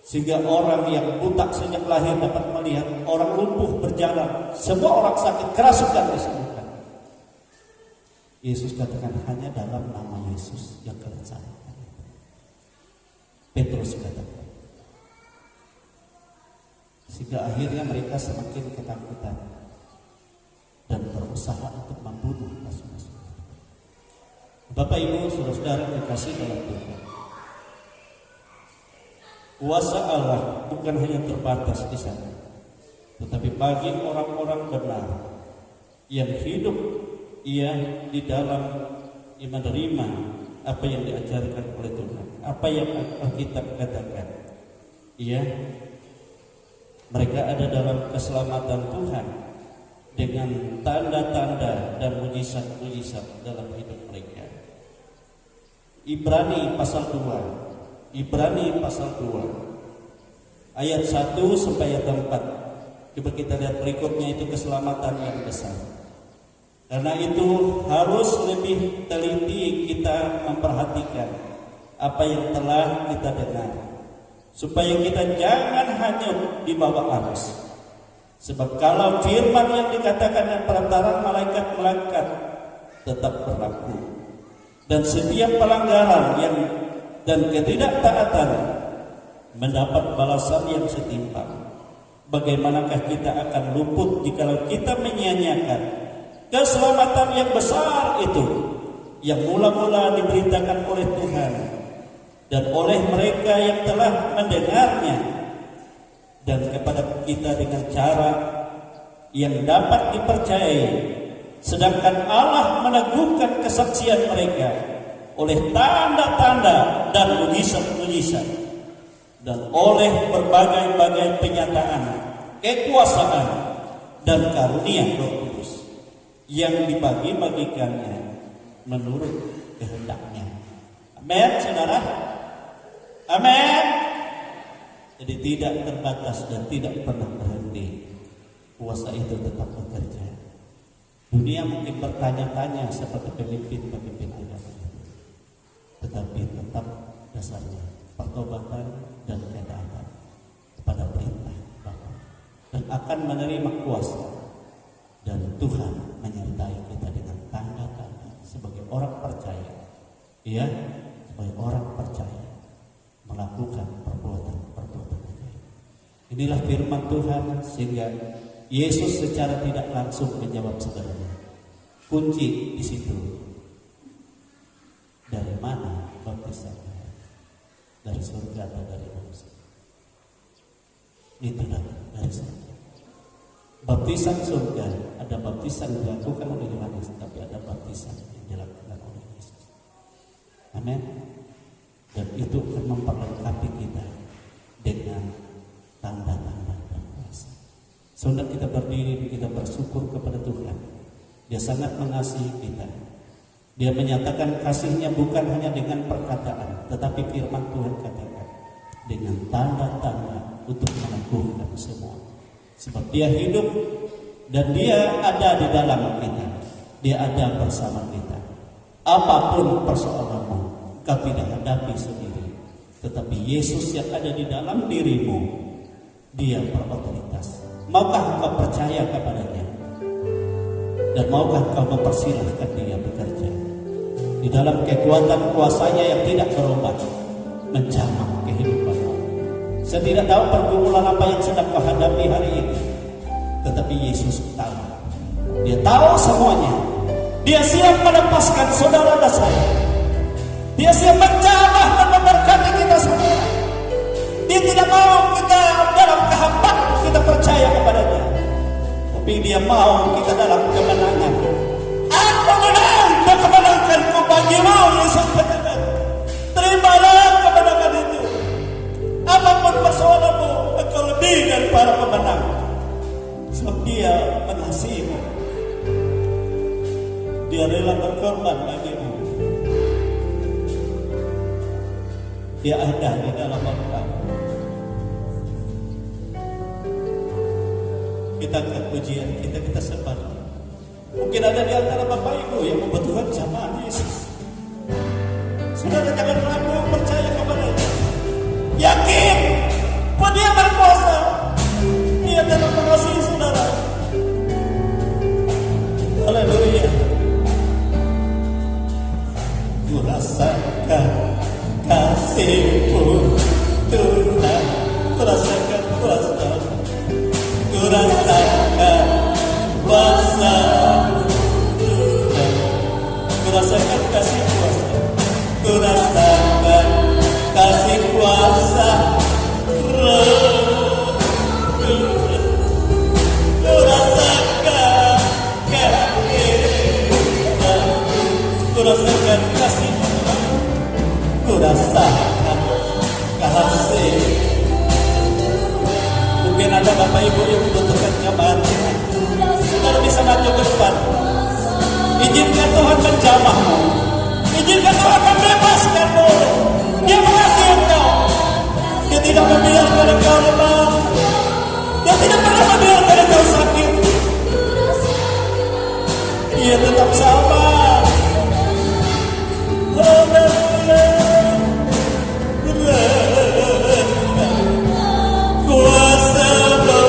sehingga orang yang buta sejak lahir dapat melihat, orang lumpuh berjalan, semua orang sakit kerasukan disembuhkan. Yesus katakan, hanya dalam nama Yesus yang kalian salahkan. Petrus katakan. Sehingga akhirnya mereka semakin ketakutan dan berusaha untuk membunuh rasul-rasul. Bapak Ibu, saudara-saudara kekasih dalam Tuhan, kuasa Allah bukan hanya terbatas di sana, tetapi bagi orang-orang benar yang hidup di dalam menerima apa yang diajarkan oleh Tuhan, apa yang Alkitab katakan, mereka ada dalam keselamatan Tuhan dengan tanda-tanda dan mujizat-mujizat dalam hidup mereka. Ibrani pasal 2 ayat 1 sampai ayat 4. Coba kita lihat berikutnya, itu keselamatan yang besar. Karena itu harus lebih teliti kita memperhatikan apa yang telah kita dengar, supaya kita jangan hanyut di bawah arus. Sebab kalau firman yang dikatakan dengan perantaraan malaikat-malaikat tetap berlaku, dan setiap pelanggaran dan ketidaktaatan mendapat balasan yang setimpal, bagaimanakah kita akan luput jikalau kita menyia-nyiakan keselamatan yang besar itu yang mula-mula diberitakan oleh Tuhan dan oleh mereka yang telah mendengarnya, dan kepada kita dengan cara yang dapat dipercayai, sedangkan Allah meneguhkan kesaksian mereka oleh tanda-tanda dan mujizat-mujizat dan oleh berbagai-bagai penyataan kekuasaan dan karunia Roh Kudus yang dibagi-bagikannya menurut kehendaknya. Amin, saudara. Amin. Jadi tidak terbatas dan tidak pernah berhenti. Kuasa itu tetap bekerja. Dunia mungkin bertanya-tanya seperti pemimpin-pemimpin agama, tetapi tetap dasarnya pertobatan dan ketaatan kepada perintah Bapa, dan akan menerima kuasa, dan Tuhan menyertai kita dengan tanda-tanda sebagai orang percaya, sebagai orang percaya melakukan perbuatan-perbuatan itu. Inilah firman Tuhan, sehingga Yesus secara tidak langsung menjawab sebenarnya. Kunci di situ. Dari mana baptisannya? Dari surga atau dari manusia? Itu dari surga. Baptisan surga, ada baptisan yang dilakukan oleh Yohanes, tapi ada baptisan yang dilakukan oleh Yesus. Amin. Dan itu akan memperlengkapi kita dengan tanda-tanda dan kuasa. Saudara, kita berdiri, kita bersyukur kepada Tuhan. Dia sangat mengasihi kita. Dia menyatakan kasihnya bukan hanya dengan perkataan, tetapi firman Tuhan katakan dengan tanda-tanda untuk meneguhkan semua. Sebab dia hidup dan dia ada di dalam kita. Dia ada bersama kita. Apapun persoalanmu, kau tidak hadapi sendiri, tetapi Yesus yang ada di dalam dirimu, dia berotoritas. Maukah kau percaya kepadanya? Dan maukah kau mempersilahkan dia bekerja di dalam kekuatan kuasanya yang tidak berubah, menjamah kehidupanmu? Saya tidak tahu pergumulan apa yang sedang kau hadapi hari ini, tetapi Yesus tahu. Dia tahu semuanya. Dia siap melepaskan saudara dan saya. Dia siap menjamah dan memberkati kita semua. Dia tidak mau kita dalam kehambaan kita percaya kepadanya, tapi dia mau kita dalam kemenangan. Aku menang dan kemenanganku bagimu, Yesus katakan. Terimalah kemenangan itu. Apapun persoalanmu, engkau lebih lebih dari para pemenang. Sebab Dia mengasihimu. Dia rela berkorban bagimu. Dia ada di dalam engkau. Kita angkat pujian kita sembah. Mungkin ada di antara Bapak Ibu yang membutuhkan jamaah Yesus. Saudara jangan ragu, percaya kepada-Nya. Yakin bahwa Dia berkuasa. Dia dalam mengasihi saudara. Haleluya. Ku rasakan kasih-Mu Tuhan. Ku rasakan kuasa. Ku rasakan kuasa Tuhan. Ku rasakan kasih kuasa. Ku rasakan kasih kuasa Roh Tuhan. Ku rasakan kehadiran. Ku rasakan kasih Tuhan. Ku rasakan kasih. Mungkin ada Bapak Ibu yang membutuhkan jamaah Tuhan. Saudara bisa maju ke depan. Izinkan Tuhan menjamahmu. Izinkan Tuhan membebaskanmu. Dia mengasihi engkau. Dia tidak membiarkan engkau lemah. Dia tidak pernah membiarkan engkau sakit. Dia tetap sabar. Kuasa-Mu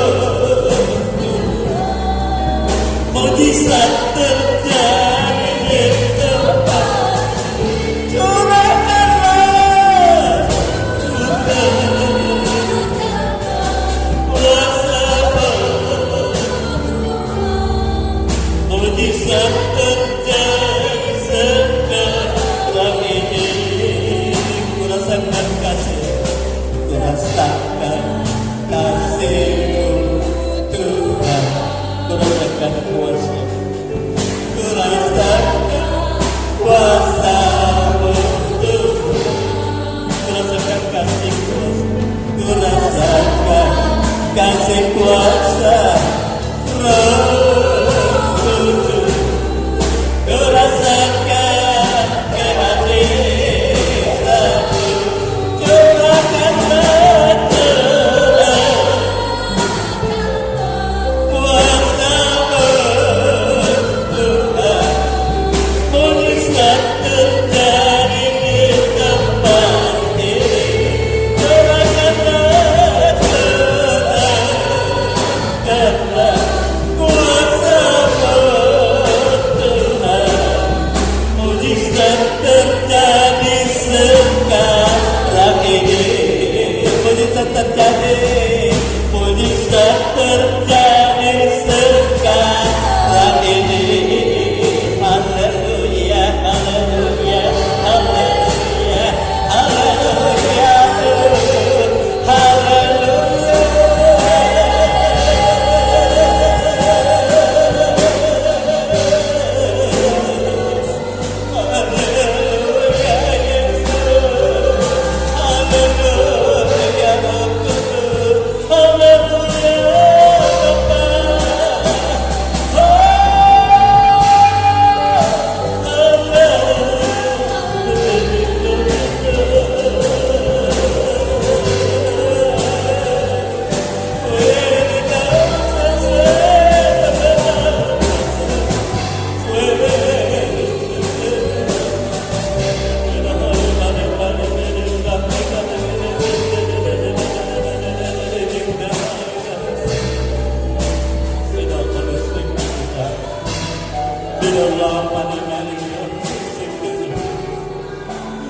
mujizat terjadi di tempat. Curahkanlah kuasa-Mu, mujizat terjadi sekarang ini. Ku rasakan kasih, ku rasakan kasih-Mu Tuhan. Ku rasakan kuasa, ku rasakan kuasa-Mu Tuhan. Ku rasakan kasih kuasa, ku rasakan kasih kuasa Roh Tuhan. Ku rasakan kehadiran-Mu. Curahkanlah kuasa-Mu Tuhan. Mujizat terjadi di tempat ini. Curahkanlah kuasa-Mu Tuhan. Mujizat terjadi sekarang ini. Mujizat terjadi. Mujizat terjadi sekarang ini. Haleluya, haleluya, haleluya, haleluya, haleluya.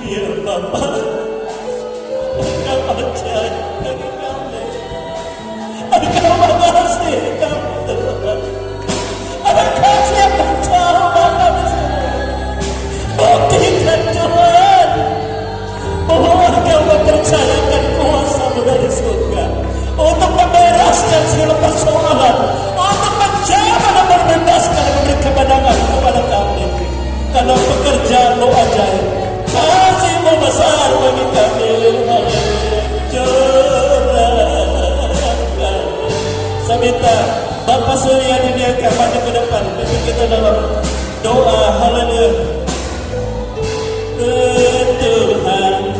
Ya Bapa, Engkau ajaib bagi kami. Engkau mengasihi kami Tuhan. Engkau siap mencoba kami semua. Buktikan Tuhan bahwa Engkau mempercayakan kuasa-Mu dari surga untuk membereskan segala persoalan, untuk menjamah dan membebaskan dan memberi kemenangan kepada kami. Karena pekerjaan-Mu ajaib, kasih-Mu besar bagi kami. Curahkan siapkan diri kita dalam doa. Haleluya. Tuhan,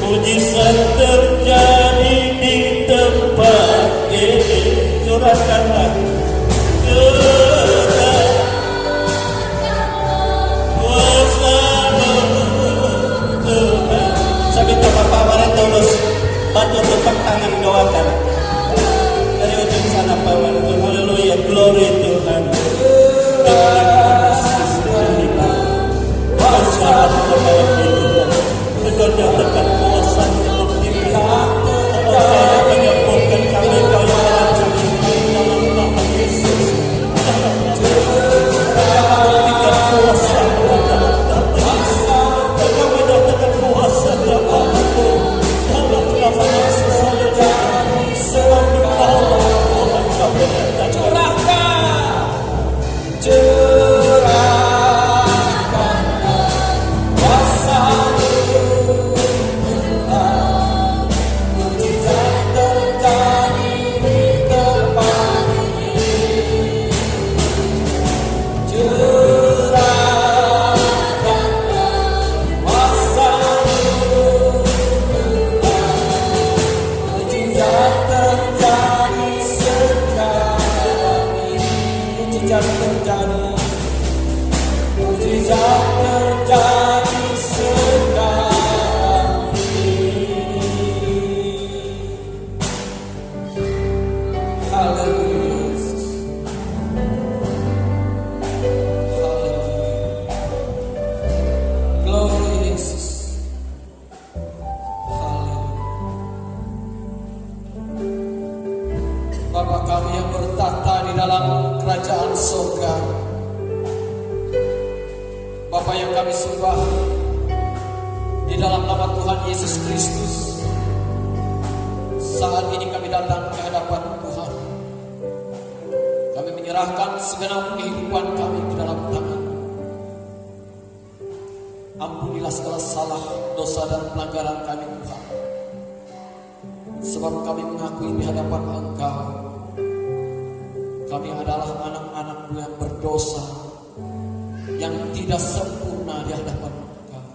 mujizat terjadi di tempat ini. Curahkanlah kuasa-Mu Tuhan. Saya minta Bapak Mari Tulus bantu tepuk tangan doakan dari ujung sana Pak Mari. Haleluya, glory Tuhan. Kuasa kepada kehidupan, Engkau nyatakan kuasa untuk diri. Engkau menyembuhkan kami, Engkau yang merancang kami dalam nama Yesus. Engkau memberikan kuasa dalam nama Yesus. Engkau menyatakan kuasa dalam nama Yesus. Sebab Engkau Tuhan kami dan curahkan. Bapa kami yang bertata di dalam kerajaan surga, Bapa yang kami sembah di dalam nama Tuhan Yesus Kristus, saat ini kami datang ke hadapan Tuhan. Kami menyerahkan segenap kehidupan kami ke dalam tangan. Ampunilah segala salah, dosa dan pelanggaran kami Tuhan, sebab kami mengakui di hadapan Engkau kami adalah anak-anak-Mu yang berdosa, yang tidak sempurna di hadapan Engkau.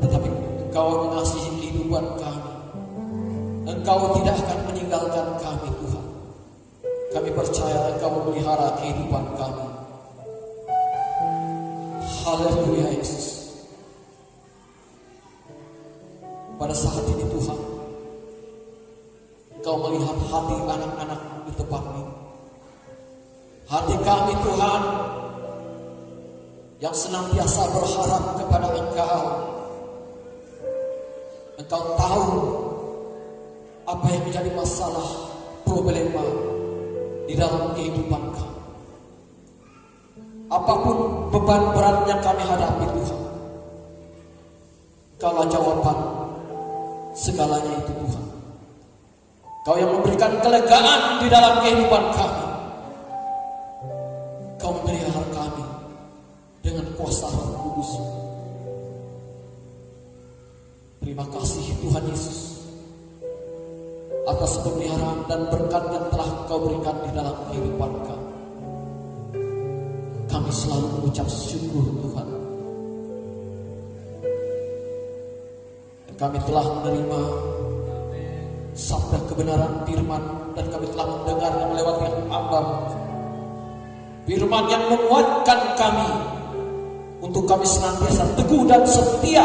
Tetapi Engkau mengasihi kehidupan kami. Engkau tidak akan meninggalkan kami Tuhan. Kami percaya Engkau memelihara kehidupan kami. Haleluya Yesus. Pada saat ini Tuhan, Engkau melihat hati anak-anak di tempat ini. Hati kami Tuhan yang senantiasa berharap kepada Engkau. Engkau tahu apa yang menjadi masalah, problema di dalam kehidupan kami. Apapun beban berat yang kami hadapi Tuhan, Engkaulah jawaban segalanya itu Tuhan. Kau yang memberikan kelegaan di dalam kehidupan kami. Kau memelihara kami dengan kuasa Roh Kudus. Terima kasih Tuhan Yesus atas pemeliharaan dan berkat yang telah Kau berikan di dalam kehidupan kami. Kami selalu mengucap syukur Tuhan. Dan kami telah menerima sabda kebenaran firman, dan kami telah mendengarnya melewati hamba-Mu. Firman yang menguatkan kami untuk kami senantiasa teguh dan setia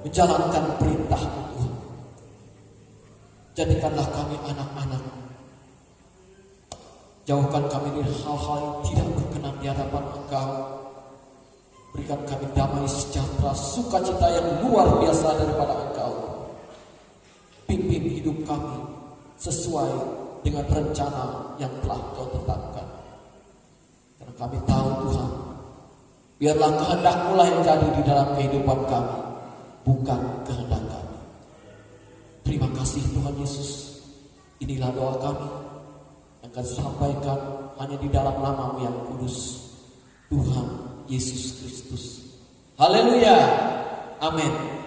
menjalankan perintah-Mu Tuhan. Jadikanlah kami anak-anak. Jauhkan kami dari hal-hal yang tidak berkenan di hadapan Engkau. Berikan kami damai sejahtera, sukacita yang luar biasa daripada Engkau. Pimpin hidup kami sesuai dengan rencana yang telah Kau tetapkan. Karena kami tahu Tuhan, biarlah kehendak-Mu lah yang jadi di dalam kehidupan kami, bukan kehendak kami. Terima kasih Tuhan Yesus. Inilah doa kami yang kami sampaikan hanya di dalam nama-Mu yang kudus, Tuhan Yesus Kristus. Haleluya. Amin.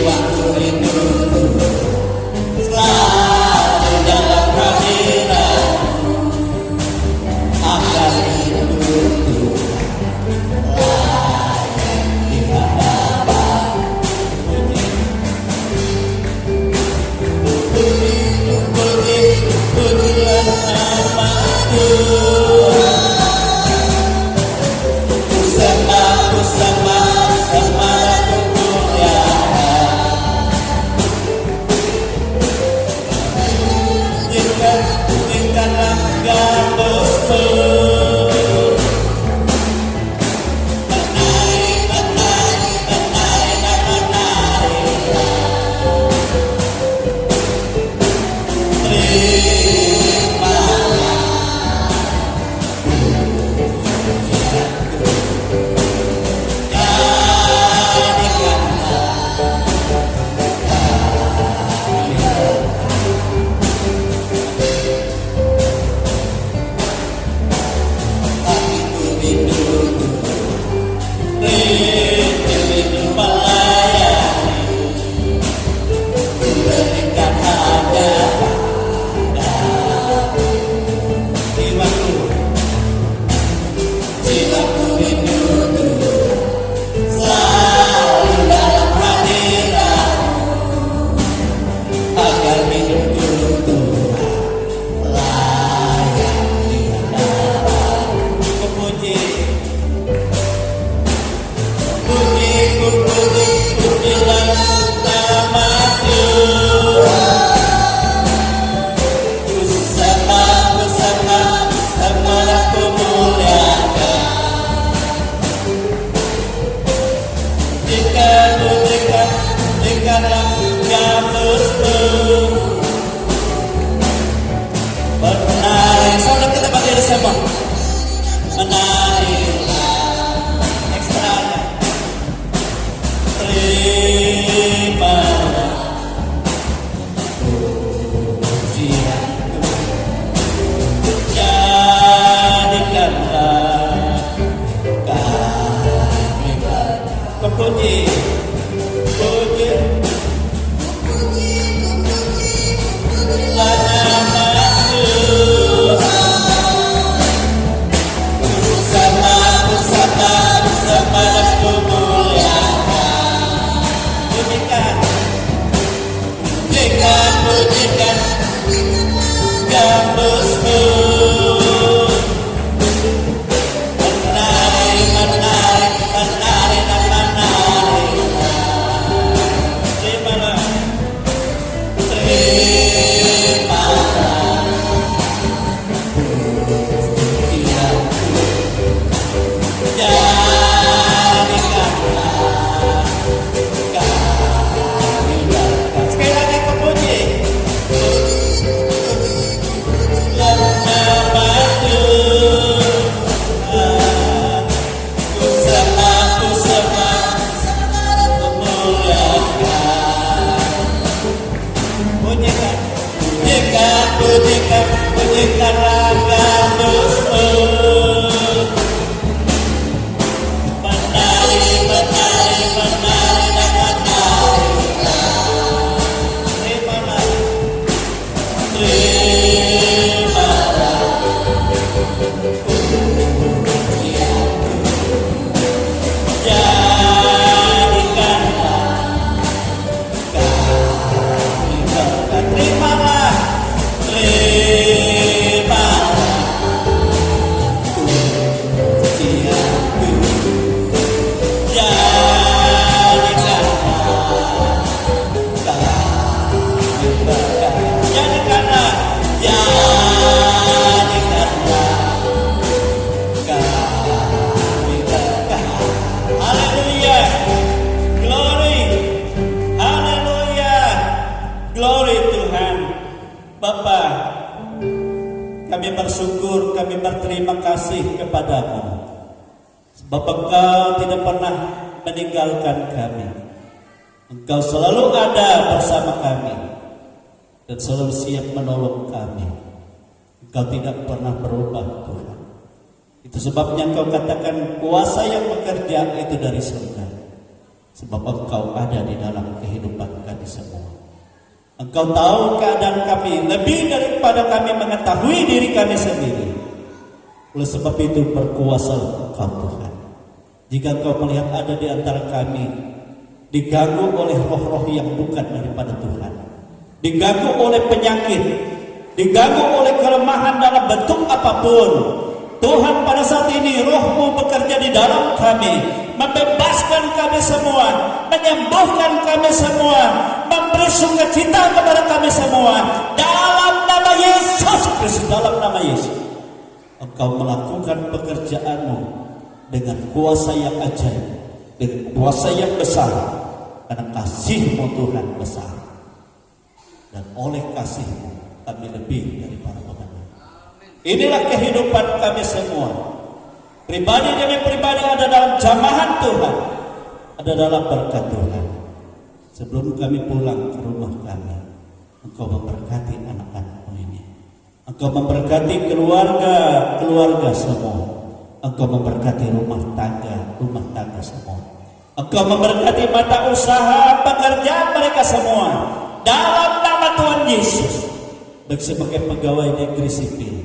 jiwaku rindu selalu dalam hadirat agar hidupku layak di hadapan. Pujilah namamu, ku sembah kemuliaan. Jika gambusmu menari, saudara kita berdiri semua. Menari, ekstra. Terima pujianku, jadikanlah kami berpuji. Pujikan gambusmu, menari, menari, menari dan menari. Terimalah, terimalah pujianku, jadikanlah kami berkat. Sekali lagi kepuji. Pujikan gambusmu, menari, menari, menari dan menari. Terimalah, terimalah pujianku, jadikanlah kami berkat. Terimalah, terimalah pujianku, jadikanlah kami berkat. Jadikanlah kami berkat. Haleluya, glory, haleluya, glory Tuhan. Bapa, kami bersyukur, kami berterima kasih kepadamu, sebab Engkau tidak pernah meninggalkan kami. Engkau selalu ada bersama kami dan selalu siap menolong kami. Engkau tidak pernah berubah, Tuhan. Itu sebabnya Engkau katakan kuasa yang bekerja itu dari surga. sebab Engkau ada di dalam kehidupan kami semua. Engkau tahu keadaan kami lebih daripada kami mengetahui diri kami sendiri. Oleh sebab itu berkuasa Engkau Tuhan. Jika Engkau melihat ada di antara kami diganggu oleh roh-roh yang bukan daripada Tuhan, diganggu oleh penyakit, diganggu oleh kelemahan dalam bentuk apapun, Tuhan pada saat ini Roh-Mu bekerja di dalam kami, membebaskan kami semua, menyembuhkan kami semua, memberi sukacita kepada kami semua. Dalam nama Yesus Kristus, dalam nama Yesus, Engkau melakukan pekerjaan-Mu dengan kuasa yang ajaib, dengan kuasa yang besar, karena kasih-Mu Tuhan besar, dan oleh kasih-Mu kami lebih dari para pemenang. Inilah kehidupan kami semua. Pribadi demi pribadi ada dalam jamahan Tuhan, ada dalam berkat Tuhan. Sebelum kami pulang ke rumah kami, Engkau memberkati anak-anak-Mu ini. Engkau memberkati keluarga semua. Engkau memberkati rumah tangga semua. Engkau memberkati mata usaha pekerjaan mereka semua. Dalam nama Tuhan Yesus. Baik sebagai pegawai negeri sipil,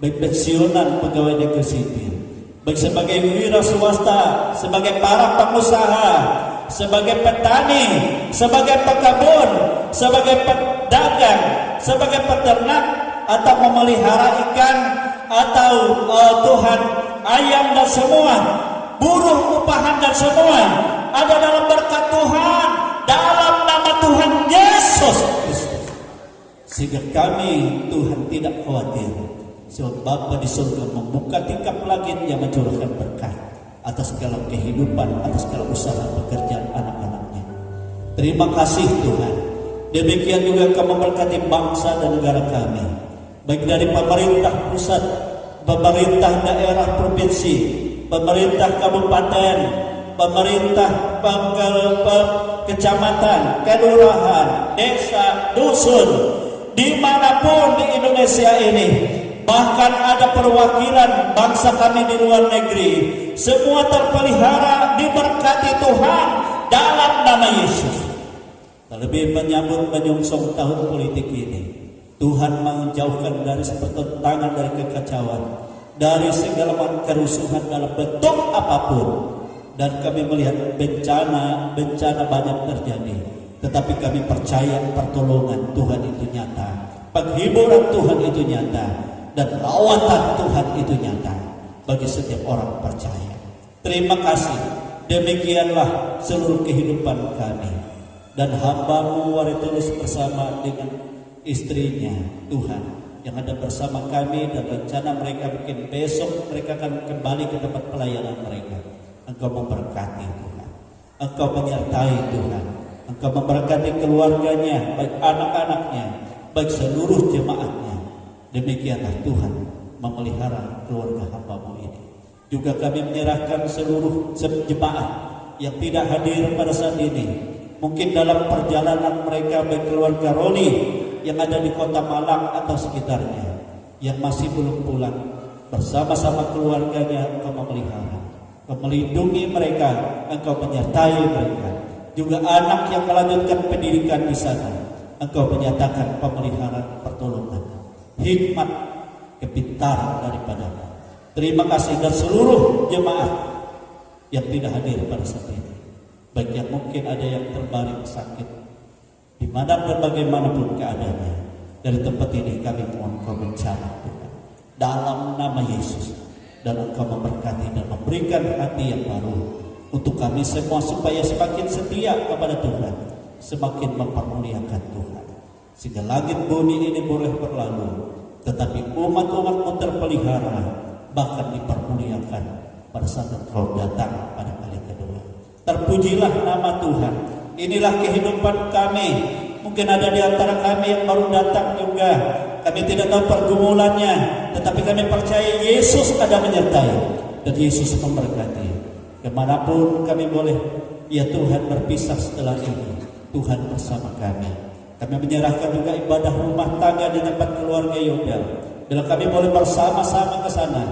baik pensiunan pegawai negeri sipil, baik sebagai wira swasta, sebagai para pengusaha, sebagai petani, sebagai pekebun, sebagai pedagang, sebagai peternak, atau memelihara ikan, atau Tuhan ayam dan semua, buruh upahan dan semua, ada dalam berkat Tuhan, dalam nama Tuhan Yesus Kristus. Sehingga kami Tuhan tidak khawatir, sebab Bapa di surga membuka tingkap langitnya mencurahkan berkat atas segala kehidupan, atas segala usaha pekerjaan anak-anaknya. Terima kasih Tuhan. Demikian juga Kau memberkati bangsa dan negara kami, baik dari pemerintah pusat, pemerintah daerah provinsi, pemerintah kabupaten, pemerintah kecamatan, kelurahan, desa, dusun, dimanapun di Indonesia ini, bahkan ada perwakilan bangsa kami di luar negeri, semua terpelihara diberkati Tuhan dalam nama Yesus. Terlebih menyambut menyongsong tahun politik ini, Tuhan menjauhkan dari pertentangan, dari kekacauan, dari segala kerusuhan dalam bentuk apapun. Dan kami melihat bencana banyak terjadi, tetapi kami percaya pertolongan Tuhan itu nyata, penghiburan Tuhan itu nyata, dan lawatan Tuhan itu nyata bagi setiap orang percaya. Terima kasih. Demikianlah seluruh kehidupan kami. Dan hamba-Mu Waritulus bersama dengan istrinya Tuhan yang ada bersama kami, dan rencana mereka mungkin besok mereka akan kembali ke tempat pelayanan mereka. Engkau memberkati Tuhan, Engkau menyertai Tuhan, Engkau memberkati keluarganya, baik anak-anaknya, baik seluruh jemaatnya. Demikianlah Tuhan memelihara keluarga hamba-Mu ini. Juga kami menyerahkan seluruh jemaat yang tidak hadir pada saat ini, mungkin dalam perjalanan mereka, baik keluarga Roni yang ada di kota Malang atau sekitarnya, yang masih belum pulang, bersama-sama keluarganya Engkau memelihara, Engkau melindungi mereka, Engkau menyertai mereka. Juga anak yang melanjutkan pendidikan di sana, Engkau menyatakan pemeliharaan, pertolongan, hikmat, kepintaran daripada-Mu. Terima kasih. Dan seluruh jemaat yang tidak hadir pada saat ini, baik yang mungkin ada yang terbaring sakit, di mana dan bagaimanapun keadaannya, dari tempat ini kami mohon Kau bencana Tuhan, dalam nama Yesus. Dan Engkau memberkati dan memberikan hati yang baru untuk kami semua, supaya semakin setia kepada Tuhan, semakin mempermuliakan Tuhan, sehingga langit bumi ini boleh berlalu, tetapi umat-umat-Mu terpelihara, bahkan dipermuliakan pada saat Engkau datang pada kali kedua. Terpujilah nama Tuhan. Inilah kehidupan kami. Mungkin ada di antara kami yang baru datang juga, kami tidak tahu pergumulannya, tetapi kami percaya Yesus ada menyertai, dan Yesus memberkati. Kemanapun kami boleh, ya Tuhan, berpisah setelah ini, Tuhan bersama kami. Kami menyerahkan juga ibadah rumah tangga di tempat keluarga Yodel. Bila kami boleh bersama-sama ke sana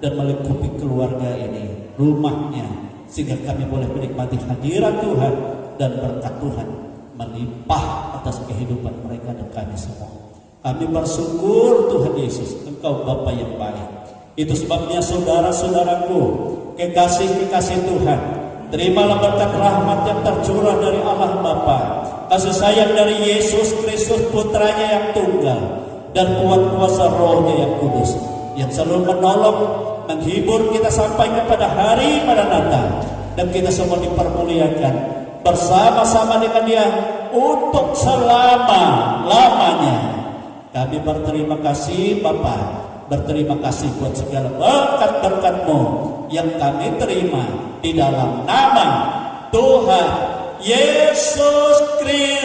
dan melingkupi keluarga ini, rumahnya, sehingga kami boleh menikmati hadirat Tuhan dan berkat Tuhan melimpah atas kehidupan mereka dan kami semua. Kami bersyukur Tuhan Yesus, Engkau Bapa yang baik. Itu sebabnya saudara-saudaraku, kekasih-kekasih Tuhan, terimalah berkat rahmat yang tercurah dari Allah Bapa, kasih sayang dari Yesus Kristus Putranya yang tunggal, dan kuat kuasa Roh-Nya yang kudus, yang selalu menolong, menghibur kita sampai kepada hari Maranatha, dan kita semua dipermuliakan bersama-sama dengan Dia untuk selama-lamanya. Kami berterima kasih Bapa, berterima kasih buat segala berkat-berkat-Mu yang kami terima di dalam nama Tuhan Yesus Kristus.